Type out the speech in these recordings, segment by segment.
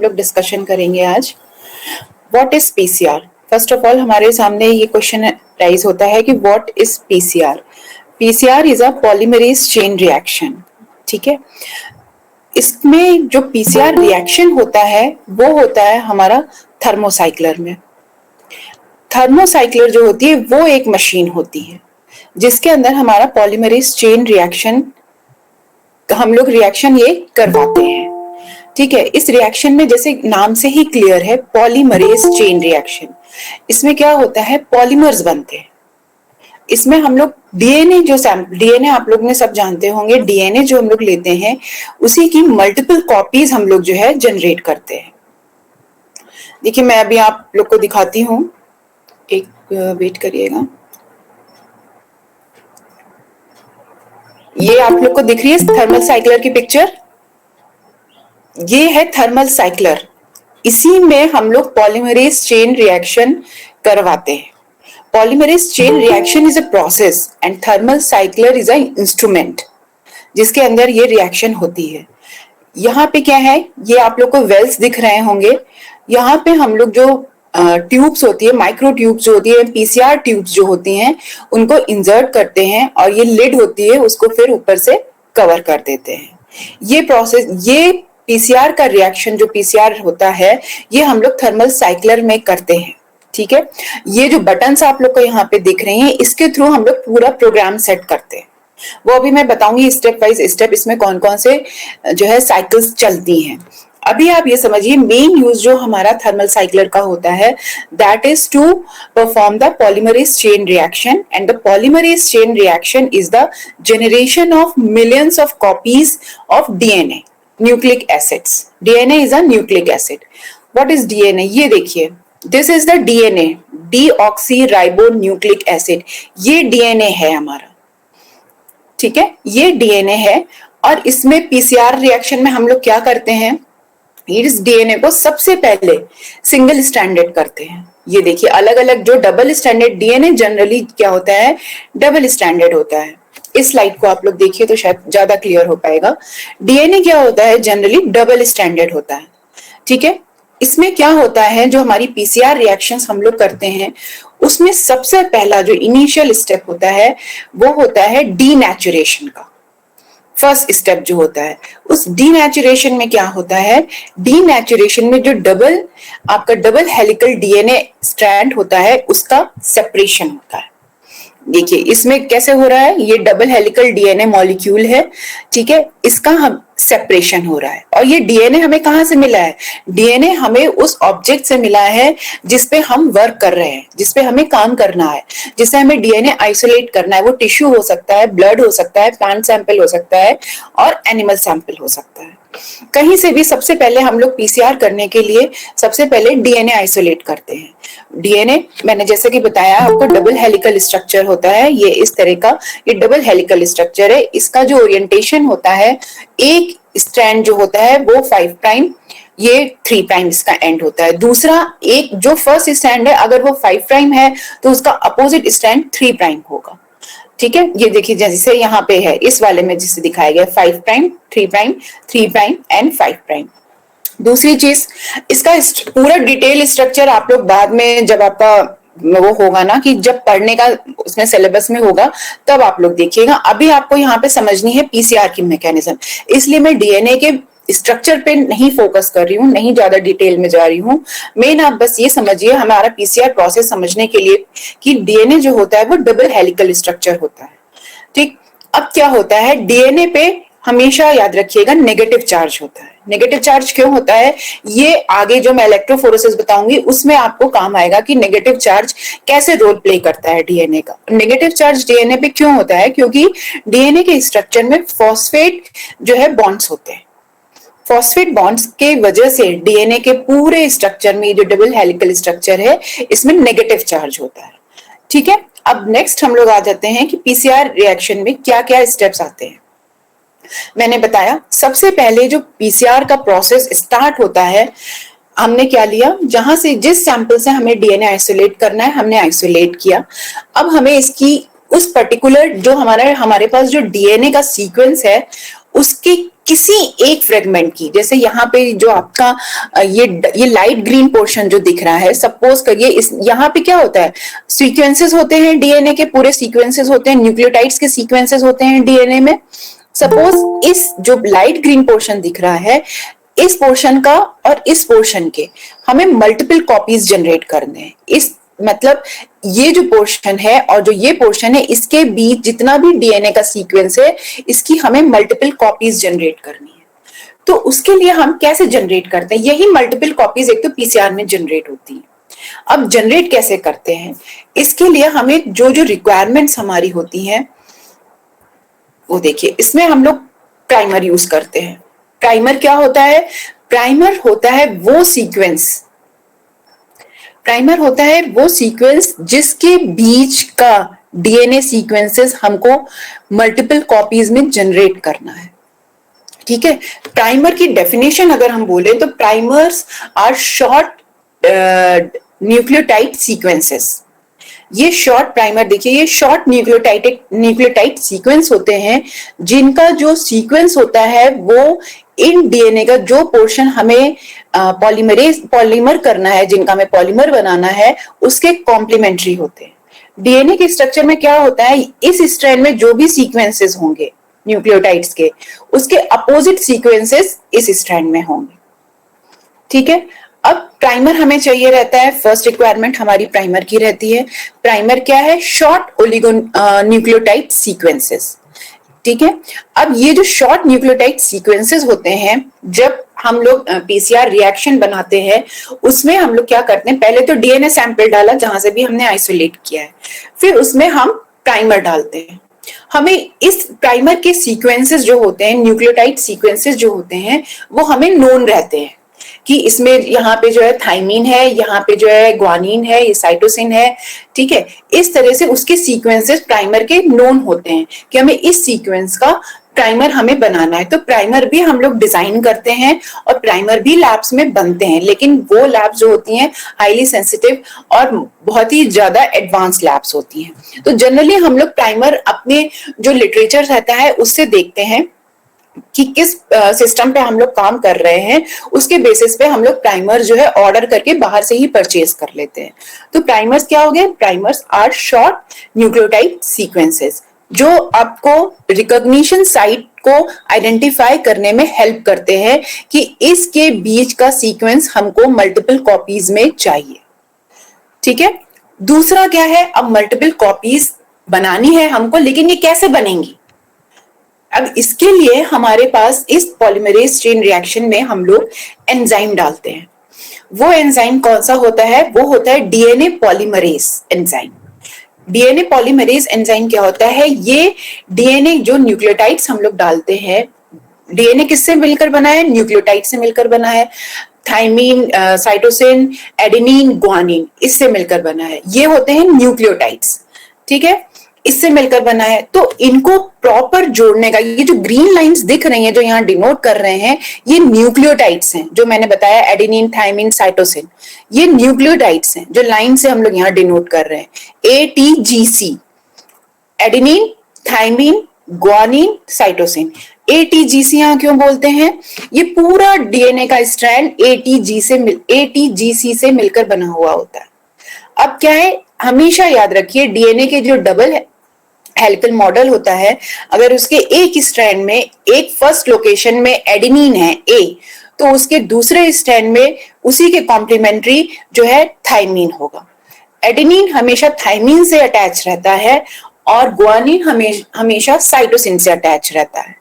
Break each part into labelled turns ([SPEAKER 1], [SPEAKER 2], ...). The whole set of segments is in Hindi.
[SPEAKER 1] लोग डिस्कशन करेंगे आज। What is PCR? First of all हमारे सामने ये क्वेश्चन राइज होता है कि what is PCR? PCR is a polymerase chain reaction. ठीक है, इसमें जो पीसीआर रिएक्शन होता है वो होता है हमारा थर्मोसाइक्लर में। थर्मोसाइक्लर जो होती है वो एक मशीन होती है जिसके अंदर हमारा पॉलीमरेज चेन रिएक्शन, हम लोग रिएक्शन ये करवाते हैं। ठीक है, इस रिएक्शन में जैसे नाम से ही क्लियर है, पॉलीमरेज चेन रिएक्शन। इसमें क्या होता है, पॉलीमर्स बनते हैं। इसमें हम लोग डीएनए डीएनए आप लोग ने सब जानते होंगे, डीएनए जो हम लोग लेते हैं उसी की मल्टीपल कॉपीज हम लोग जो है जनरेट करते हैं। देखिए मैं अभी आप लोग को दिखाती हूँ, एक वेट करिएगा। ये आप लोग को दिख रही है थर्मल साइक्लर की पिक्चर, ये है थर्मल साइक्लर। इसी में हम लोग पॉलीमरेज चेन रिएक्शन करवाते हैं। Polymerase chain reaction is a process and thermal cycler is a instrument जिसके अंदर ये रिएक्शन होती है। यहाँ पे क्या है, ये आप लोग को वेल्स दिख रहे होंगे। यहाँ पे हम लोग जो ट्यूब्स होती है, माइक्रो ट्यूब्स जो होती है, पीसीआर ट्यूब्स जो होती हैं, उनको इंसर्ट करते हैं और ये लिड होती है उसको फिर ऊपर से कवर कर देते हैं। ये प्रोसेस, ये पीसीआर का रिएक्शन जो पीसीआर होता है ये हम लोग थर्मल साइक्लर में करते हैं। ठीक है, ये जो बटन्स आप लोग को यहाँ पे दिख रहे हैं इसके थ्रू हम लोग पूरा प्रोग्राम सेट करते हैं। वो अभी मैं बताऊंगी स्टेप वाइज स्टेप इसमें कौन कौन से जो है साइकिल्स चलती हैं। अभी आप ये समझिए मेन यूज जो हमारा थर्मल साइक्लर का होता है that is to perform the polymerase chain reaction and the polymerase chain reaction is the generation of millions of copies of DNA, nucleic acids. DNA is a nucleic acid. What is DNA? ये देखिए, this is the DNA, deoxyribonucleic acid. ये डीएनए है हमारा। ठीक है, ये डीएनए है और इसमें पीसीआर रिएक्शन में हम लोग क्या करते हैं, इस डीएनए को सबसे पहले सिंगल स्ट्रैंडेड करते हैं। ये देखिए अलग अलग जो डबल स्ट्रैंडेड डीएनए जनरली क्या होता है, डबल स्ट्रैंडेड होता है। इस स्लाइड को आप लोग देखिए तो शायद ज्यादा क्लियर हो पाएगा। डीएनए क्या होता है, जनरली डबल स्ट्रैंडेड होता है। ठीक है, इसमें क्या होता है, जो हमारी पीसीआर रिएक्शंस हम लोग करते हैं उसमें सबसे पहला जो इनिशियल स्टेप होता है वो होता है डीनेचुरेशन का। फर्स्ट स्टेप जो होता है, उस डीनेचुरेशन में क्या होता है, डीनेचुरेशन में जो आपका डबल हेलिकल डीएनए स्ट्रैंड होता है उसका सेपरेशन होता है। देखिए इसमें कैसे हो रहा है, ये डबल हेलिकल डीएनए मॉलिक्यूल है। ठीक है, इसका हम सेपरेशन हो रहा है। और ये डीएनए हमें कहां से मिला है, डीएनए हमें उस ऑब्जेक्ट से मिला है जिसपे हम वर्क कर रहे हैं, जिसपे हमें काम करना है, जिससे हमें डीएनए आइसोलेट करना है। वो टिश्यू हो सकता है, ब्लड हो सकता है, प्लांट सैंपल हो सकता है और एनिमल सैंपल हो सकता है। कहीं से भी सबसे पहले हम लोग पीसीआर करने के लिए सबसे पहले डीएनए आइसोलेट करते हैं। डीएनए मैंने जैसे कि बताया आपको डबल हेलिकल स्ट्रक्चर होता है, ये इस तरह का ये डबल हेलिकल स्ट्रक्चर है। इसका जो ओरिएंटेशन होता है, एक स्ट्रैंड जो होता है वो 5 प्राइम, ये 3 प्राइम इसका एंड होता है। दूसरा एक जो फर्स्ट स्ट्रैंड है अगर वो 5 प्राइम है तो उसका अपोजिट स्ट्रैंड 3 प्राइम होगा। ठीक है, ये देखिए जैसे यहाँ पे है इस वाले में जिसे दिखाया गया 5 prime, 3 prime, 3 prime and 5 prime. दूसरी चीज, इसका पूरा डिटेल स्ट्रक्चर आप लोग बाद में जब आपका वो होगा ना कि जब पढ़ने का उसमें सिलेबस में होगा तब आप लोग देखिएगा। अभी आपको यहाँ पे समझनी है पीसीआर की मैकेनिज्म, इसलिए मैं डीएनए के स्ट्रक्चर पे नहीं फोकस कर रही हूँ, नहीं ज्यादा डिटेल में जा रही हूँ। मेन आप बस ये समझिए हमारा पीसीआर प्रोसेस समझने के लिए कि डीएनए जो होता है वो डबल हेलिकल स्ट्रक्चर होता है। ठीक, अब क्या होता है, डीएनए पे हमेशा याद रखिएगा नेगेटिव चार्ज होता है। नेगेटिव चार्ज क्यों होता है, ये आगे जो मैं इलेक्ट्रोफोरेसिस बताऊंगी उसमें आपको काम आएगा कि नेगेटिव चार्ज कैसे रोल प्ले करता है डीएनए का। नेगेटिव चार्ज डीएनए पे क्यों होता है, क्योंकि डीएनए के स्ट्रक्चर में फॉस्फेट जो है बॉन्ड्स होते हैं। फॉस्फेट बॉन्ड्स के वजह से डीएनए के पूरे स्ट्रक्चर में जो डबल हेलिकल स्ट्रक्चर है इसमें नेगेटिव चार्ज होता है। ठीक है, अब नेक्स्ट हम लोग आ जाते हैं कि पीसीआर रिएक्शन में क्या क्या स्टेप्स आते हैं। मैंने बताया सबसे पहले जो पीसीआर का प्रोसेस स्टार्ट होता है, हमने क्या लिया, जहां से जिस सैंपल से हमें डीएनए आइसोलेट करना है हमने आइसोलेट किया। अब हमें इसकी उस पर्टिकुलर जो हमारे पास जो डीएनए का सीक्वेंस है उसकी किसी एक फ्रेगमेंट की, जैसे यहाँ पे जो आपका ये लाइट ग्रीन पोर्शन जो दिख रहा है, सपोज करिए इस यहाँ पे क्या होता है, सीक्वेंसेस होते हैं डीएनए के, पूरे सीक्वेंसेस होते हैं, न्यूक्लियोटाइड्स के सीक्वेंसेस होते हैं डीएनए में। सपोज इस जो लाइट ग्रीन पोर्शन दिख रहा है, इस पोर्शन का और इस पोर्शन के हमें मल्टीपल कॉपीज जनरेट करने हैं। इस मतलब ये जो पोर्शन है और जो ये पोर्शन है, इसके बीच जितना भी डीएनए का सीक्वेंस है, इसकी हमें मल्टीपल कॉपीज जनरेट करनी है। तो उसके लिए हम कैसे जनरेट करते हैं, यही मल्टीपल कॉपीज एक तो पीसीआर में जनरेट होती है। अब जनरेट कैसे करते हैं, इसके लिए हमें जो जो रिक्वायरमेंट्स हमारी होती हैं वो देखिए, इसमें हम लोग प्राइमर यूज करते हैं। प्राइमर क्या होता है, प्राइमर होता है वो सीक्वेंस, प्राइमर होता है वो सीक्वेंस जिसके बीच का डीएनए सीक्वेंसेस हमको मल्टीपल कॉपीज में जनरेट करना है। ठीक है, प्राइमर की डेफिनेशन अगर हम बोले तो primers are short nucleotide sequences. ये शॉर्ट प्राइमर देखिए, ये शॉर्ट न्यूक्लियोटाइड सीक्वेंस होते हैं जिनका जो सीक्वेंस होता है वो इन डीएनए का जो पोर्शन हमें पॉलीमर करना है, जिनका हमें पॉलीमर बनाना है, उसके कॉम्प्लीमेंट्री होते हैं। डीएनए के स्ट्रक्चर में क्या होता है, इस स्ट्रैंड में जो भी सीक्वेंसेस होंगे न्यूक्लियोटाइड्स के, उसके अपोजिट सीक्वेंसेस इस स्ट्रैंड में होंगे। ठीक है, अब प्राइमर हमें चाहिए रहता है, फर्स्ट रिक्वायरमेंट हमारी प्राइमर की रहती है। प्राइमर क्या है, शॉर्ट ओलिगो न्यूक्लियोटाइड सीक्वेंसेस। ठीक है, अब ये जो शॉर्ट न्यूक्लियोटाइड सीक्वेंसेस होते हैं, जब हम लोग पीसीआर रिएक्शन बनाते हैं उसमें हम लोग क्या करते हैं, पहले तो डीएनए सैंपल डाला जहां से भी हमने आइसोलेट किया है, फिर उसमें हम प्राइमर डालते हैं। हमें इस प्राइमर के सीक्वेंसेस जो होते हैं, न्यूक्लियोटाइड सीक्वेंसेस जो होते हैं, वो हमें नोन रहते हैं कि इसमें यहाँ पे जो है थाइमीन है, यहाँ पे जो है ग्वानिन है, ये साइटोसिन है। ठीक है, इस तरह से उसके सीक्वेंसेस प्राइमर के नोन होते हैं कि हमें इस सीक्वेंस का प्राइमर हमें बनाना है। तो प्राइमर भी हम लोग डिजाइन करते हैं और प्राइमर भी लैब्स में बनते हैं, लेकिन वो लैब्स जो होती हैं हाईली सेंसिटिव और बहुत ही ज्यादा एडवांस लैब्स होती हैं। तो जनरली हम लोग प्राइमर अपने जो लिटरेचर रहता है उससे देखते हैं कि किस सिस्टम पे हम लोग काम कर रहे हैं, उसके बेसिस पे हम लोग प्राइमर जो है ऑर्डर करके बाहर से ही परचेज कर लेते हैं। तो प्राइमर्स क्या हो गए, primers are short nucleotide sequences जो आपको रिकॉग्निशन साइट को आइडेंटिफाई करने में हेल्प करते हैं कि इसके बीच का सीक्वेंस हमको मल्टीपल कॉपीज में चाहिए। ठीक है, दूसरा क्या है, अब मल्टीपल कॉपीज बनानी है हमको, लेकिन ये कैसे बनेंगी। अब इसके लिए हमारे पास इस पॉलीमरेज चेन रिएक्शन में हम लोग एंजाइम डालते हैं। वो एंजाइम कौन सा होता है, वो होता है DNA polymerase enzyme. DNA polymerase enzyme क्या होता है, ये डीएनए जो न्यूक्लियोटाइड्स हम लोग डालते हैं, डीएनए किससे मिलकर बना है, न्यूक्लियोटाइड से मिलकर बना है। थाइमीन, साइटोसिन, एडेनिन, ग्वानिन, इससे मिलकर बना है। ये होते हैं न्यूक्लियोटाइड्स। ठीक है, इससे मिलकर बना है। तो इनको प्रॉपर जोड़ने का, ये जो ग्रीन लाइंस दिख रही हैं जो यहाँ डिनोट कर रहे हैं, ये न्यूक्लियोटाइड्स हैं जो मैंने बताया, एडेनिन, थाइमिन, साइटोसिन, ये न्यूक्लियोटाइड्स हैं जो लाइन से हम लोग यहाँ डिनोट कर रहे हैं। ATGC, adenine, thymine, guanine, cytosine. ATGC यहाँ क्यों बोलते हैं, ये पूरा डीएनए का स्ट्रैंड ATGC से मिलकर बना हुआ होता है। अब क्या है, हमेशा याद रखिए डीएनए के जो डबल हेलिकल मॉडल होता है, अगर उसके एक स्ट्रैंड में एक फर्स्ट लोकेशन में एडेनिन है A, तो उसके दूसरे स्ट्रैंड में उसी के कॉम्प्लीमेंट्री जो है थाइमीन होगा। एडेनिन हमेशा थाइमीन से अटैच रहता है और ग्वानिन हमेशा साइटोसिन से अटैच रहता है।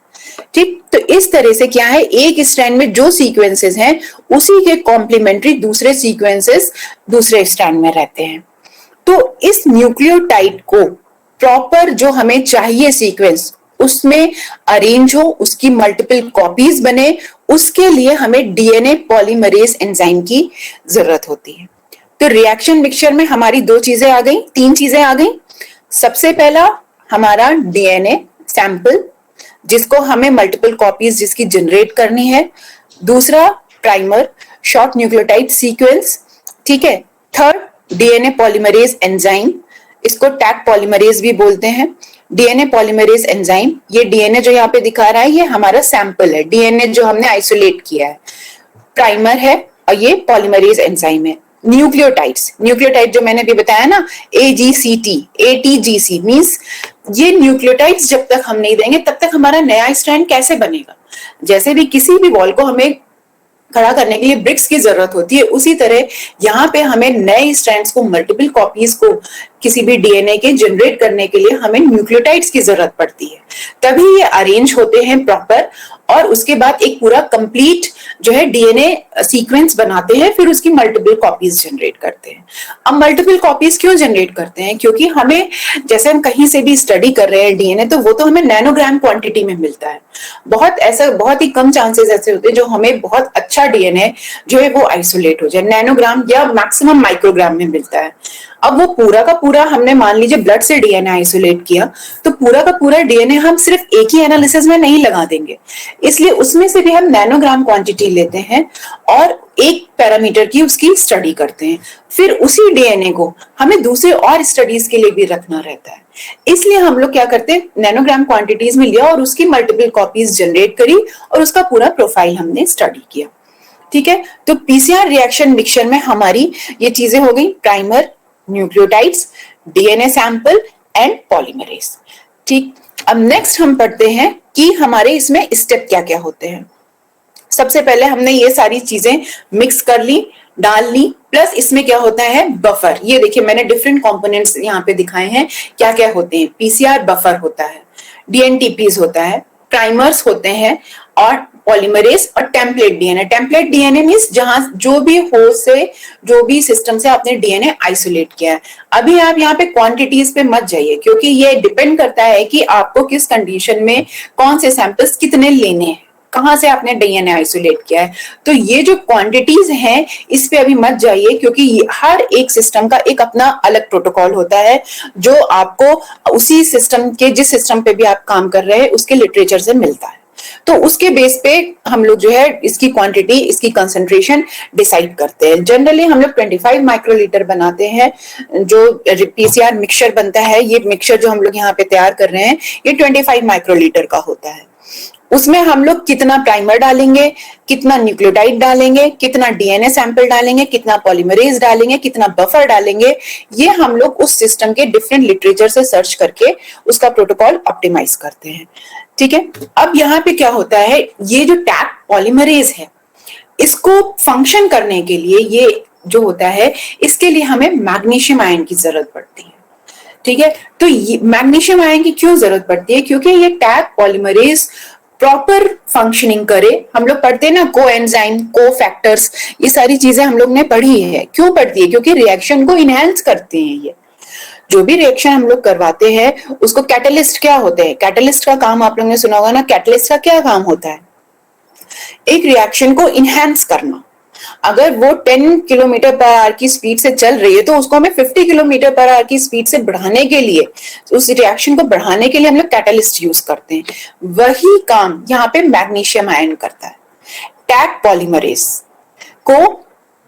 [SPEAKER 1] ठीक, तो इस तरह से क्या है, एक स्ट्रैंड में जो सीक्वेंसेस हैं उसी के कॉम्प्लीमेंट्री दूसरे सीक्वेंसेस दूसरे स्ट्रैंड में रहते हैं। तो इस न्यूक्लियोटाइड को प्रॉपर जो हमें चाहिए सीक्वेंस उसमें अरेंज हो, उसकी मल्टीपल कॉपीज बने, उसके लिए हमें डीएनए पॉलीमरेज एंजाइम की जरूरत होती है। तो रिएक्शन मिक्सचर में हमारी दो चीजें आ गई, तीन चीजें आ गई। सबसे पहला हमारा डीएनए सैंपल जिसको हमें मल्टीपल कॉपीज जिसकी जनरेट करनी है। दूसरा प्राइमर, शॉर्ट न्यूक्लियोटाइड सीक्वेंस। ठीक है, थर्ड डीएनए पॉलीमरेज एंजाइम इसको टैग पॉलीमरेज भी बोलते हैं। डीएनए पॉलीमरेज एंजाइम, ये डीएनए जो यहाँ पे दिखा रहा है ये हमारा सैंपल है, डीएनए जो हमने आइसोलेट किया है, प्राइमर है, और ये पॉलीमरेज एंजाइम है। न्यूक्लियोटाइड्स, न्यूक्लियोटाइड जो मैंने भी बताया ना, AGCT, ATGC मींस ये न्यूक्लियोटाइड्स जब तक हम नहीं देंगे तब तक हमारा नया स्ट्रैंड कैसे बनेगा। जैसे भी किसी भी वॉल को हमें खड़ा करने के लिए ब्रिक्स की जरूरत होती है, उसी तरह यहाँ पे हमें नए स्ट्रैंड्स को, मल्टीपल कॉपीज को किसी भी डीएनए के जनरेट करने के लिए हमें न्यूक्लियोटाइड्स की जरूरत पड़ती है, तभी ये अरेंज होते हैं प्रॉपर, और उसके बाद एक पूरा कंप्लीट जो है डीएनए सीक्वेंस बनाते हैं, फिर उसकी मल्टीपल कॉपीज जनरेट करते हैं। अब मल्टीपल कॉपीज क्यों जनरेट करते हैं? क्योंकि हमें, जैसे हम कहीं से भी स्टडी कर रहे हैं डीएनए, तो वो तो हमें नैनोग्राम क्वांटिटी में मिलता है। बहुत ही कम चांसेस ऐसे होते हैं जो हमें बहुत अच्छा डीएनए जो है वो आइसोलेट हो जाए, नैनोग्राम या मैक्सिमम माइक्रोग्राम में मिलता है। अब वो पूरा का पूरा हमने मान लीजिए ब्लड से डीएनए आइसोलेट किया, तो पूरा का पूरा डीएनए हम सिर्फ एक ही एनालिसिस में नहीं लगा देंगे, इसलिए उसमें से भी हम नैनोग्राम क्वांटिटी लेते हैं और एक पैरामीटर की उसकी स्टडी करते हैं। फिर उसी डीएनए को हमें दूसरे और स्टडीज के लिए भी रखना रहता है, इसलिए हम लोग क्या करते हैं, नैनोग्राम क्वांटिटीज में लिया और उसकी मल्टीपल कॉपीज जनरेट करी और उसका पूरा प्रोफाइल हमने स्टडी किया। ठीक है, तो पीसीआर रिएक्शन मिक्सचर में हमारी ये चीजें हो गई, primer, nucleotides, DNA sample and polymerase. ठीक, अब नेक्स्ट हम पढ़ते हैं कि हमारे इसमें स्टेप क्या क्या होते हैं। सबसे पहले हमने ये सारी चीजें मिक्स कर ली, डाल ली, प्लस इसमें क्या होता है, बफर। ये देखिए मैंने डिफरेंट कंपोनेंट्स यहाँ पे दिखाए हैं क्या क्या होते हैं। पीसीआर बफर होता है, डीएनटीपीज होता है, प्राइमर्स होते हैं, और पॉलीमरेज और template DNA. Template DNA means जहां जो भी होस्ट से, जो भी सिस्टम से आपने डीएनए आइसोलेट किया है। अभी आप यहाँ पे क्वांटिटीज पे मत जाइए, क्योंकि ये डिपेंड करता है कि आपको किस कंडीशन में कौन से सैंपल्स कितने लेने हैं, कहां से आपने डीएनए आइसोलेट किया है। तो ये जो क्वांटिटीज हैं इस पे अभी मत जाइए, क्योंकि हर एक सिस्टम का एक अपना अलग प्रोटोकॉल होता है जो आपको उसी सिस्टम के, जिस सिस्टम पे भी आप काम कर रहे हैं उसके लिटरेचर से मिलता है। तो उसके बेस पे हम लोग जो है इसकी क्वांटिटी, इसकी कंसंट्रेशन डिसाइड करते हैं। जनरली हम लोग 25 माइक्रोलीटर बनाते हैं जो पीसीआर मिक्सचर बनता है। ये मिक्सचर जो हम लोग यहाँ पे तैयार कर रहे हैं ये 25 माइक्रोलीटर का होता है। उसमें हम लोग कितना प्राइमर डालेंगे, कितना न्यूक्लियोटाइड डालेंगे, कितना डीएनए सैंपल डालेंगे, कितना पॉलीमरेज डालेंगे, कितना बफर डालेंगे, ये हम लोग उस सिस्टम के डिफरेंट लिटरेचर से सर्च करके उसका प्रोटोकॉल ऑप्टिमाइज करते हैं। ठीक है, अब यहाँ पे क्या होता है, ये जो टैग पॉलीमरेज है इसको फंक्शन करने के लिए, ये जो होता है इसके लिए हमें मैग्नीशियम आयन की जरूरत पड़ती है। ठीक है, तो मैग्नीशियम आयन की क्यों जरूरत पड़ती है? क्योंकि ये टैग पॉलीमरेज प्रॉपर फंक्शनिंग करे। हम लोग पढ़ते हैं ना को एंजाइम, को फैक्टर्स, ये सारी चीजें हम लोग ने पढ़ी है। क्यों पढ़ती है? क्योंकि रिएक्शन को इनहेंस करते हैं। ये जो भी रिएक्शन हम लोग करवाते हैं उसको कैटलिस्ट क्या होते हैं, कैटलिस्ट का काम आप लोगों ने सुना होगा ना, कैटलिस्ट का क्या काम होता है, एक रिएक्शन को इनहेंस करना। अगर वो 10 किलोमीटर पर आवर की स्पीड से चल रही है तो उसको हमें 50 किलोमीटर पर आवर की स्पीड से बढ़ाने के लिए, उस रिएक्शन को बढ़ाने के लिए हम लोग कैटलिस्ट यूज करते हैं। वही काम यहाँ पे मैग्नीशियम आयन करता है। टैग पॉलीमरेज को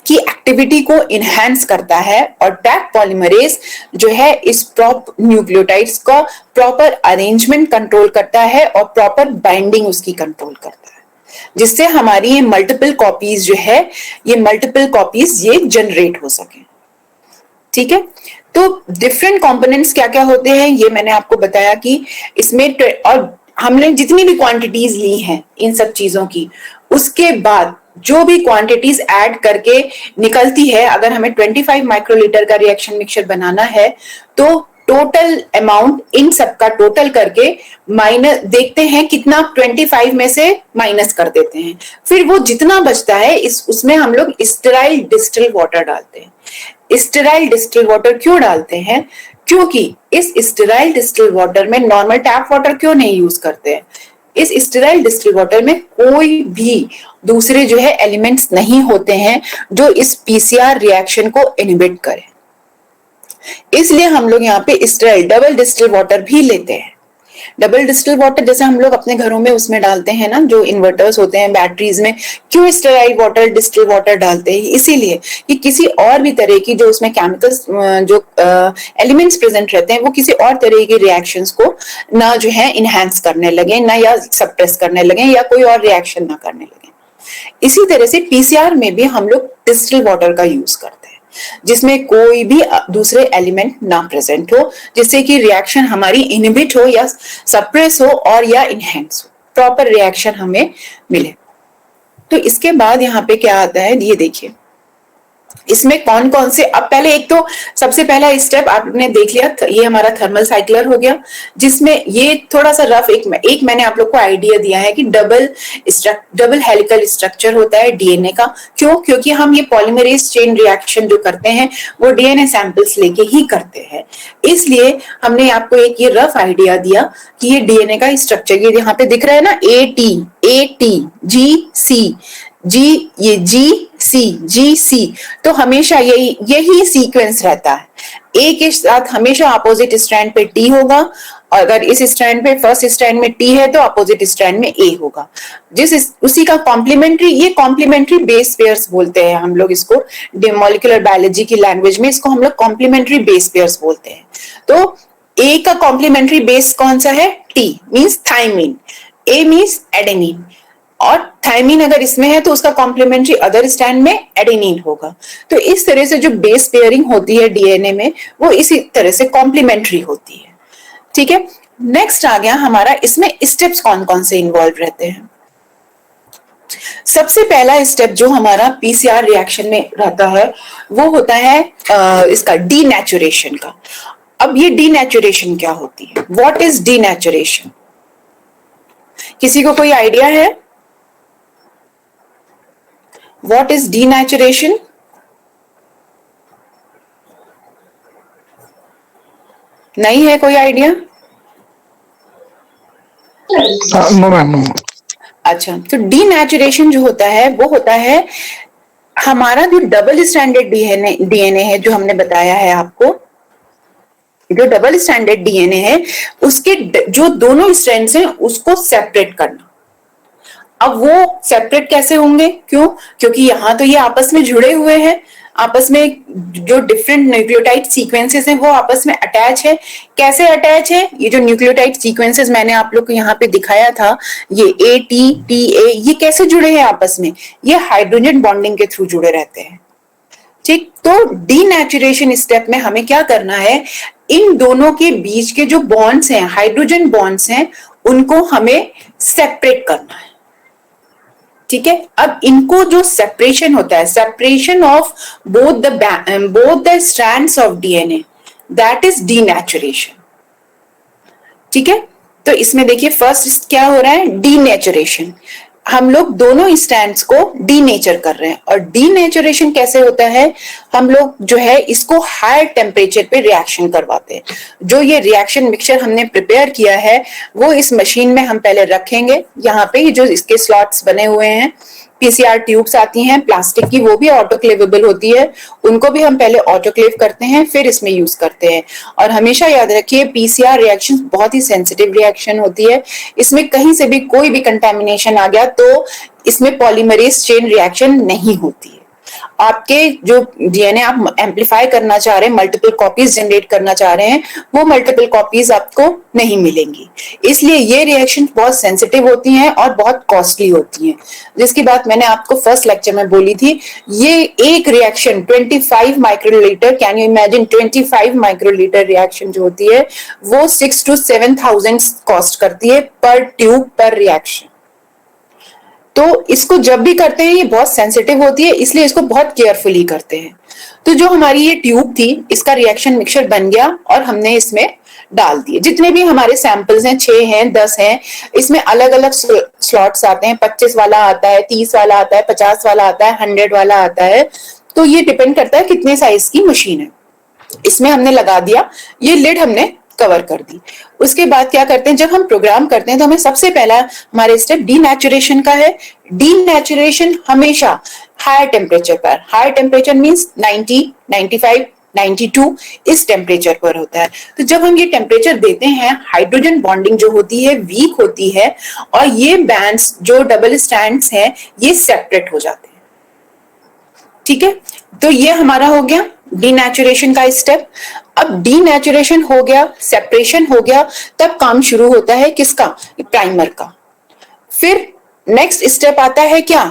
[SPEAKER 1] की एक्टिविटी को इनहेंस करता है, और टैग पॉलीमरेज जो है इस न्यूक्लियोटाइड्स का प्रॉपर अरेंजमेंट कंट्रोल करता है और प्रॉपर बाइंडिंग उसकी कंट्रोल करता है, जिससे हमारी ये मल्टीपल कॉपीज जो है, ये मल्टीपल कॉपीज ये जनरेट हो सके। ठीक है, तो डिफरेंट कंपोनेंट्स क्या क्या होते हैं ये मैंने आपको बताया कि इसमें, और हमने जितनी भी क्वांटिटीज ली हैं इन सब चीजों की, उसके बाद जो भी क्वांटिटीज ऐड करके निकलती है, अगर हमें 25 माइक्रोलीटर का रिएक्शन मिक्सचर बनाना है तो टोटल अमाउंट इन सब का टोटल करके माइनस देखते हैं कितना 25 में से माइनस कर देते हैं। फिर वो जितना बचता है उसमें हम लोग स्टेराइल डिस्टिल वाटर डालते हैं। स्टेराइल डिस्टिल वाटर क्यों डालते हैं? क्योंकि इस स्टेराइल डिस्टिल वाटर में नॉर्मल टैप वाटर क्यों नहीं यूज करते हैं? इस स्टेराइल डिस्टिल वाटर में कोई भी दूसरे जो है एलिमेंट्स नहीं होते हैं जो इस पीसीआर रिएक्शन को इनहिबिट करें, इसलिए हम लोग यहाँ पे स्टेराइल डबल डिस्टिल वाटर भी लेते हैं। डबल डिस्टिल वाटर जैसे हम लोग अपने घरों में उसमें डालते हैं ना, जो इन्वर्टर्स होते हैं बैटरीज में, क्यों स्टेराइल वाटर डिस्टिल वाटर डालते हैं? इसीलिए कि किसी और भी तरह की जो उसमें केमिकल्स जो एलिमेंट्स प्रेजेंट रहते हैं वो किसी और तरह के रिएक्शंस को ना जो है इनहेंस करने लगे, ना या सप्रेस करने लगे, या कोई और रिएक्शन ना करने लगे। इसी तरह से पीसीआर में भी हम लोग डिस्टिल वाटर का यूज करते हैं, जिसमें कोई भी दूसरे एलिमेंट ना प्रेजेंट हो, जिससे कि रिएक्शन हमारी इनहिबिट हो या सप्रेस हो और या इनहेंस हो, प्रॉपर रिएक्शन हमें मिले। तो इसके बाद यहाँ पे क्या आता है, ये देखिए इसमें कौन कौन से, अब पहले एक तो सबसे पहला स्टेप आपने देख लिया, ये हमारा थर्मल साइक्लर हो गया, जिसमें ये थोड़ा सा रफ एक मैंने आप लोग को आइडिया दिया है कि डबल हेलिकल स्ट्रक्चर होता है डीएनए का। क्यों? क्योंकि हम ये पॉलीमरेज चेन रिएक्शन जो करते हैं वो डीएनए सैंपल्स लेके ही करते हैं, इसलिए हमने आपको एक ये रफ आइडिया दिया कि ये डीएनए का स्ट्रक्चर, ये यहाँ पे दिख रहा है ना, ए टी जी सी जी, ये जी सी, तो हमेशा यही सीक्वेंस रहता है। ए के साथ हमेशा अपोजिट स्ट्रैंड पे टी होगा, और अगर इस स्ट्रैंड पे फर्स्ट स्ट्रैंड में टी है तो अपोजिट स्ट्रैंड में ए होगा। उसी का कॉम्प्लीमेंट्री, ये कॉम्प्लीमेंट्री बेस पेयर्स बोलते हैं हम लोग इसको, मॉलिक्यूलर बायोलॉजी की लैंग्वेज में इसको हम लोग कॉम्प्लीमेंट्री बेस पेयर्स बोलते हैं। तो ए का कॉम्प्लीमेंट्री बेस कौन सा है? टी मीन्स थाइमिन, ए मीन्स एडेनिन, और थाइमिन अगर इसमें है तो उसका कॉम्प्लीमेंट्री अदर स्टैंड में एडेनिन होगा। तो इस तरह से जो बेस पेयरिंग होती है डीएनए में वो इसी तरह से कॉम्प्लीमेंट्री होती है। ठीक है, नेक्स्ट आ गया हमारा, इसमें स्टेप्स कौन कौन से इन्वॉल्व रहते हैं। सबसे पहला स्टेप जो हमारा पीसीआर रिएक्शन में रहता है वो होता है इसका डीनेचुरेशन का। अब ये डीनेचुरेशन क्या होती है? What is denaturation? किसी को कोई आइडिया है? What is denaturation? नहीं है कोई आइडिया? अच्छा, तो डीनेचुरेशन जो होता है वो होता है हमारा जो डबल स्टैंडर्ड डीएनए है, जो हमने बताया है आपको, जो डबल स्टैंडर्ड डीएनए है उसके जो दोनों स्ट्रैंड्स हैं उसको सेपरेट करना। अब वो सेपरेट कैसे होंगे? क्यों? क्योंकि यहाँ तो ये आपस में जुड़े हुए हैं, आपस में जो डिफरेंट न्यूक्लियोटाइड सीक्वेंसेस हैं वो आपस में अटैच है। कैसे अटैच है? ये जो न्यूक्लियोटाइड सीक्वेंसेस मैंने आप लोग को यहाँ पे दिखाया था, ये ए टी टी ए, ये कैसे जुड़े हैं आपस में? ये हाइड्रोजन बॉन्डिंग के थ्रू जुड़े रहते हैं। ठीक, तो डीनेचुरेशन स्टेप में हमें क्या करना है, इन दोनों के बीच के जो बॉन्ड्स हैं, हाइड्रोजन बॉन्ड्स हैं, उनको हमें सेपरेट करना है। ठीक है, अब इनको जो सेपरेशन होता है, separation of both the strands of DNA, that is denaturation. ठीक है, तो इसमें देखिए फर्स्ट क्या हो रहा है, डीनेचुरेशन। हम लोग दोनों स्ट्रैंड्स को डीनेचर कर रहे हैं। और डीनेचुरेशन कैसे होता है, हम लोग जो है इसको हायर टेम्परेचर पे रिएक्शन करवाते हैं। जो ये रिएक्शन मिक्सचर हमने प्रिपेयर किया है वो इस मशीन में हम पहले रखेंगे। यहाँ पे जो इसके स्लॉट्स बने हुए हैं, पीसीआर ट्यूब्स आती हैं प्लास्टिक की, वो भी ऑटोक्लेवेबल होती है, उनको भी हम पहले ऑटोक्लेव करते हैं फिर इसमें यूज करते हैं। और हमेशा याद रखिए पीसीआर रिएक्शन बहुत ही सेंसिटिव रिएक्शन होती है, इसमें कहीं से भी कोई भी कंटेमिनेशन आ गया तो इसमें पॉलीमरेज चेन रिएक्शन नहीं होती है। आपके जो डीएनए आप एम्पलीफाई करना चाह रहे हैं, मल्टीपल कॉपीज जनरेट करना चाह रहे हैं, वो मल्टीपल कॉपीज आपको नहीं मिलेंगी। इसलिए ये रिएक्शन बहुत सेंसिटिव होती हैं और बहुत कॉस्टली होती हैं, जिसकी बात मैंने आपको फर्स्ट लेक्चर में बोली थी। ये एक reaction 25 microlitre, can you imagine, 25 microlitre reaction जो होती है वो 6 to 7,000 कॉस्ट करती है पर ट्यूब पर रिएक्शन। तो इसको जब भी करते हैं ये बहुत सेंसिटिव होती है, इसलिए इसको बहुत केयरफुली करते हैं। तो जो हमारी ये ट्यूब थी, इसका रिएक्शन मिक्सचर बन गया और हमने इसमें डाल दिए। जितने भी हमारे सैंपल्स हैं, 6 हैं, 10 हैं, इसमें अलग अलग स्लॉट्स आते हैं। 25 वाला आता है, 30 वाला आता है, 50 वाला आता है, 100 वाला आता है। तो ये डिपेंड करता है कितने साइज की मशीन है। इसमें हमने लगा दिया, ये लिड हमने कवर कर दी। उसके बाद क्या करते हैं, जब हम प्रोग्राम करते हैं तो हमें सबसे पहला हमारे स्टेप डीनेचुरेशन का है। डीनेचुरेशन हमेशा हायर टेम्परेचर पर, हायर टेम्परेचर मींस 90, 95, 92 इस टेम्परेचर पर होता है। तो जब हम ये टेम्परेचर देते हैं, हाइड्रोजन बॉन्डिंग जो होती है वीक होती है और ये बैंड्स जो डबल स्ट्रैंड्स हैं ये सेपरेट हो जाते हैं। ठीक है, तो ये हमारा हो गया डीनेचुरेशन का स्टेप। अब डीनेचुरेशन हो गया, सेपरेशन हो गया, तब काम शुरू होता है किसका? प्राइमर का। फिर नेक्स्ट स्टेप आता है क्या?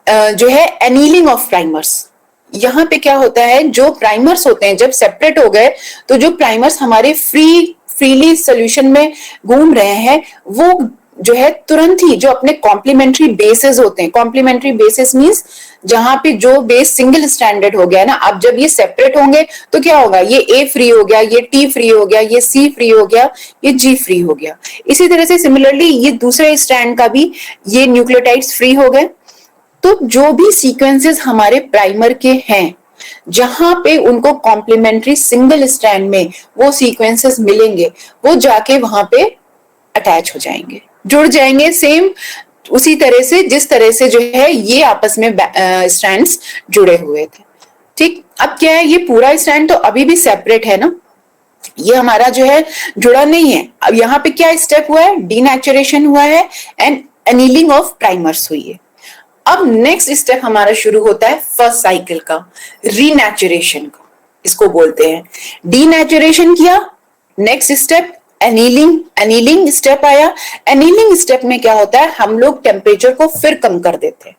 [SPEAKER 1] जो है एनीलिंग ऑफ प्राइमर्स। यहाँ पे क्या होता है, जो प्राइमर्स होते हैं जब सेपरेट हो गए तो जो प्राइमर्स हमारे फ्रीली सॉल्यूशन में घूम रहे हैं वो जो है तुरंत ही जो अपने कॉम्प्लीमेंट्री बेसेस होते हैं, कॉम्प्लीमेंट्री बेसिस मींस जहां पे जो बेस सिंगल स्टैंडर्ड हो गया ना, अब जब ये सेपरेट होंगे तो क्या होगा, ये ए फ्री हो गया, ये टी फ्री हो गया, ये सी फ्री हो गया, ये जी फ्री हो गया। इसी तरह से सिमिलरली ये दूसरे स्ट्रैंड का भी ये न्यूक्लियोटाइड्स फ्री हो गए। तो जो भी सीक्वेंसेस हमारे प्राइमर के हैं जहां पे उनको कॉम्प्लीमेंट्री सिंगल स्ट्रैंड में वो सीक्वेंसेस मिलेंगे, वो जाके वहां पे अटैच हो जाएंगे, जुड़ जाएंगे, सेम उसी तरह से जिस तरह से जो है ये आपस में स्ट्रैंड्स जुड़े हुए थे। ठीक, अब क्या है, ये पूरा स्ट्रैंड तो अभी भी सेपरेट है ना, ये हमारा जो है जुड़ा नहीं है। अब यहाँ पे क्या स्टेप हुआ है, डीनेचुरेशन हुआ है एंड एनीलिंग ऑफ प्राइमर्स हुई है। अब नेक्स्ट स्टेप हमारा शुरू होता है फर्स्ट साइकिल का, रीनेचुरेशन का इसको बोलते हैं। डीनेचुरेशन किया, नेक्स्ट स्टेप एनीलिंग स्टेप आया। एनीलिंग स्टेप में क्या होता है, हम लोग टेम्परेचर को फिर कम कर देते हैं।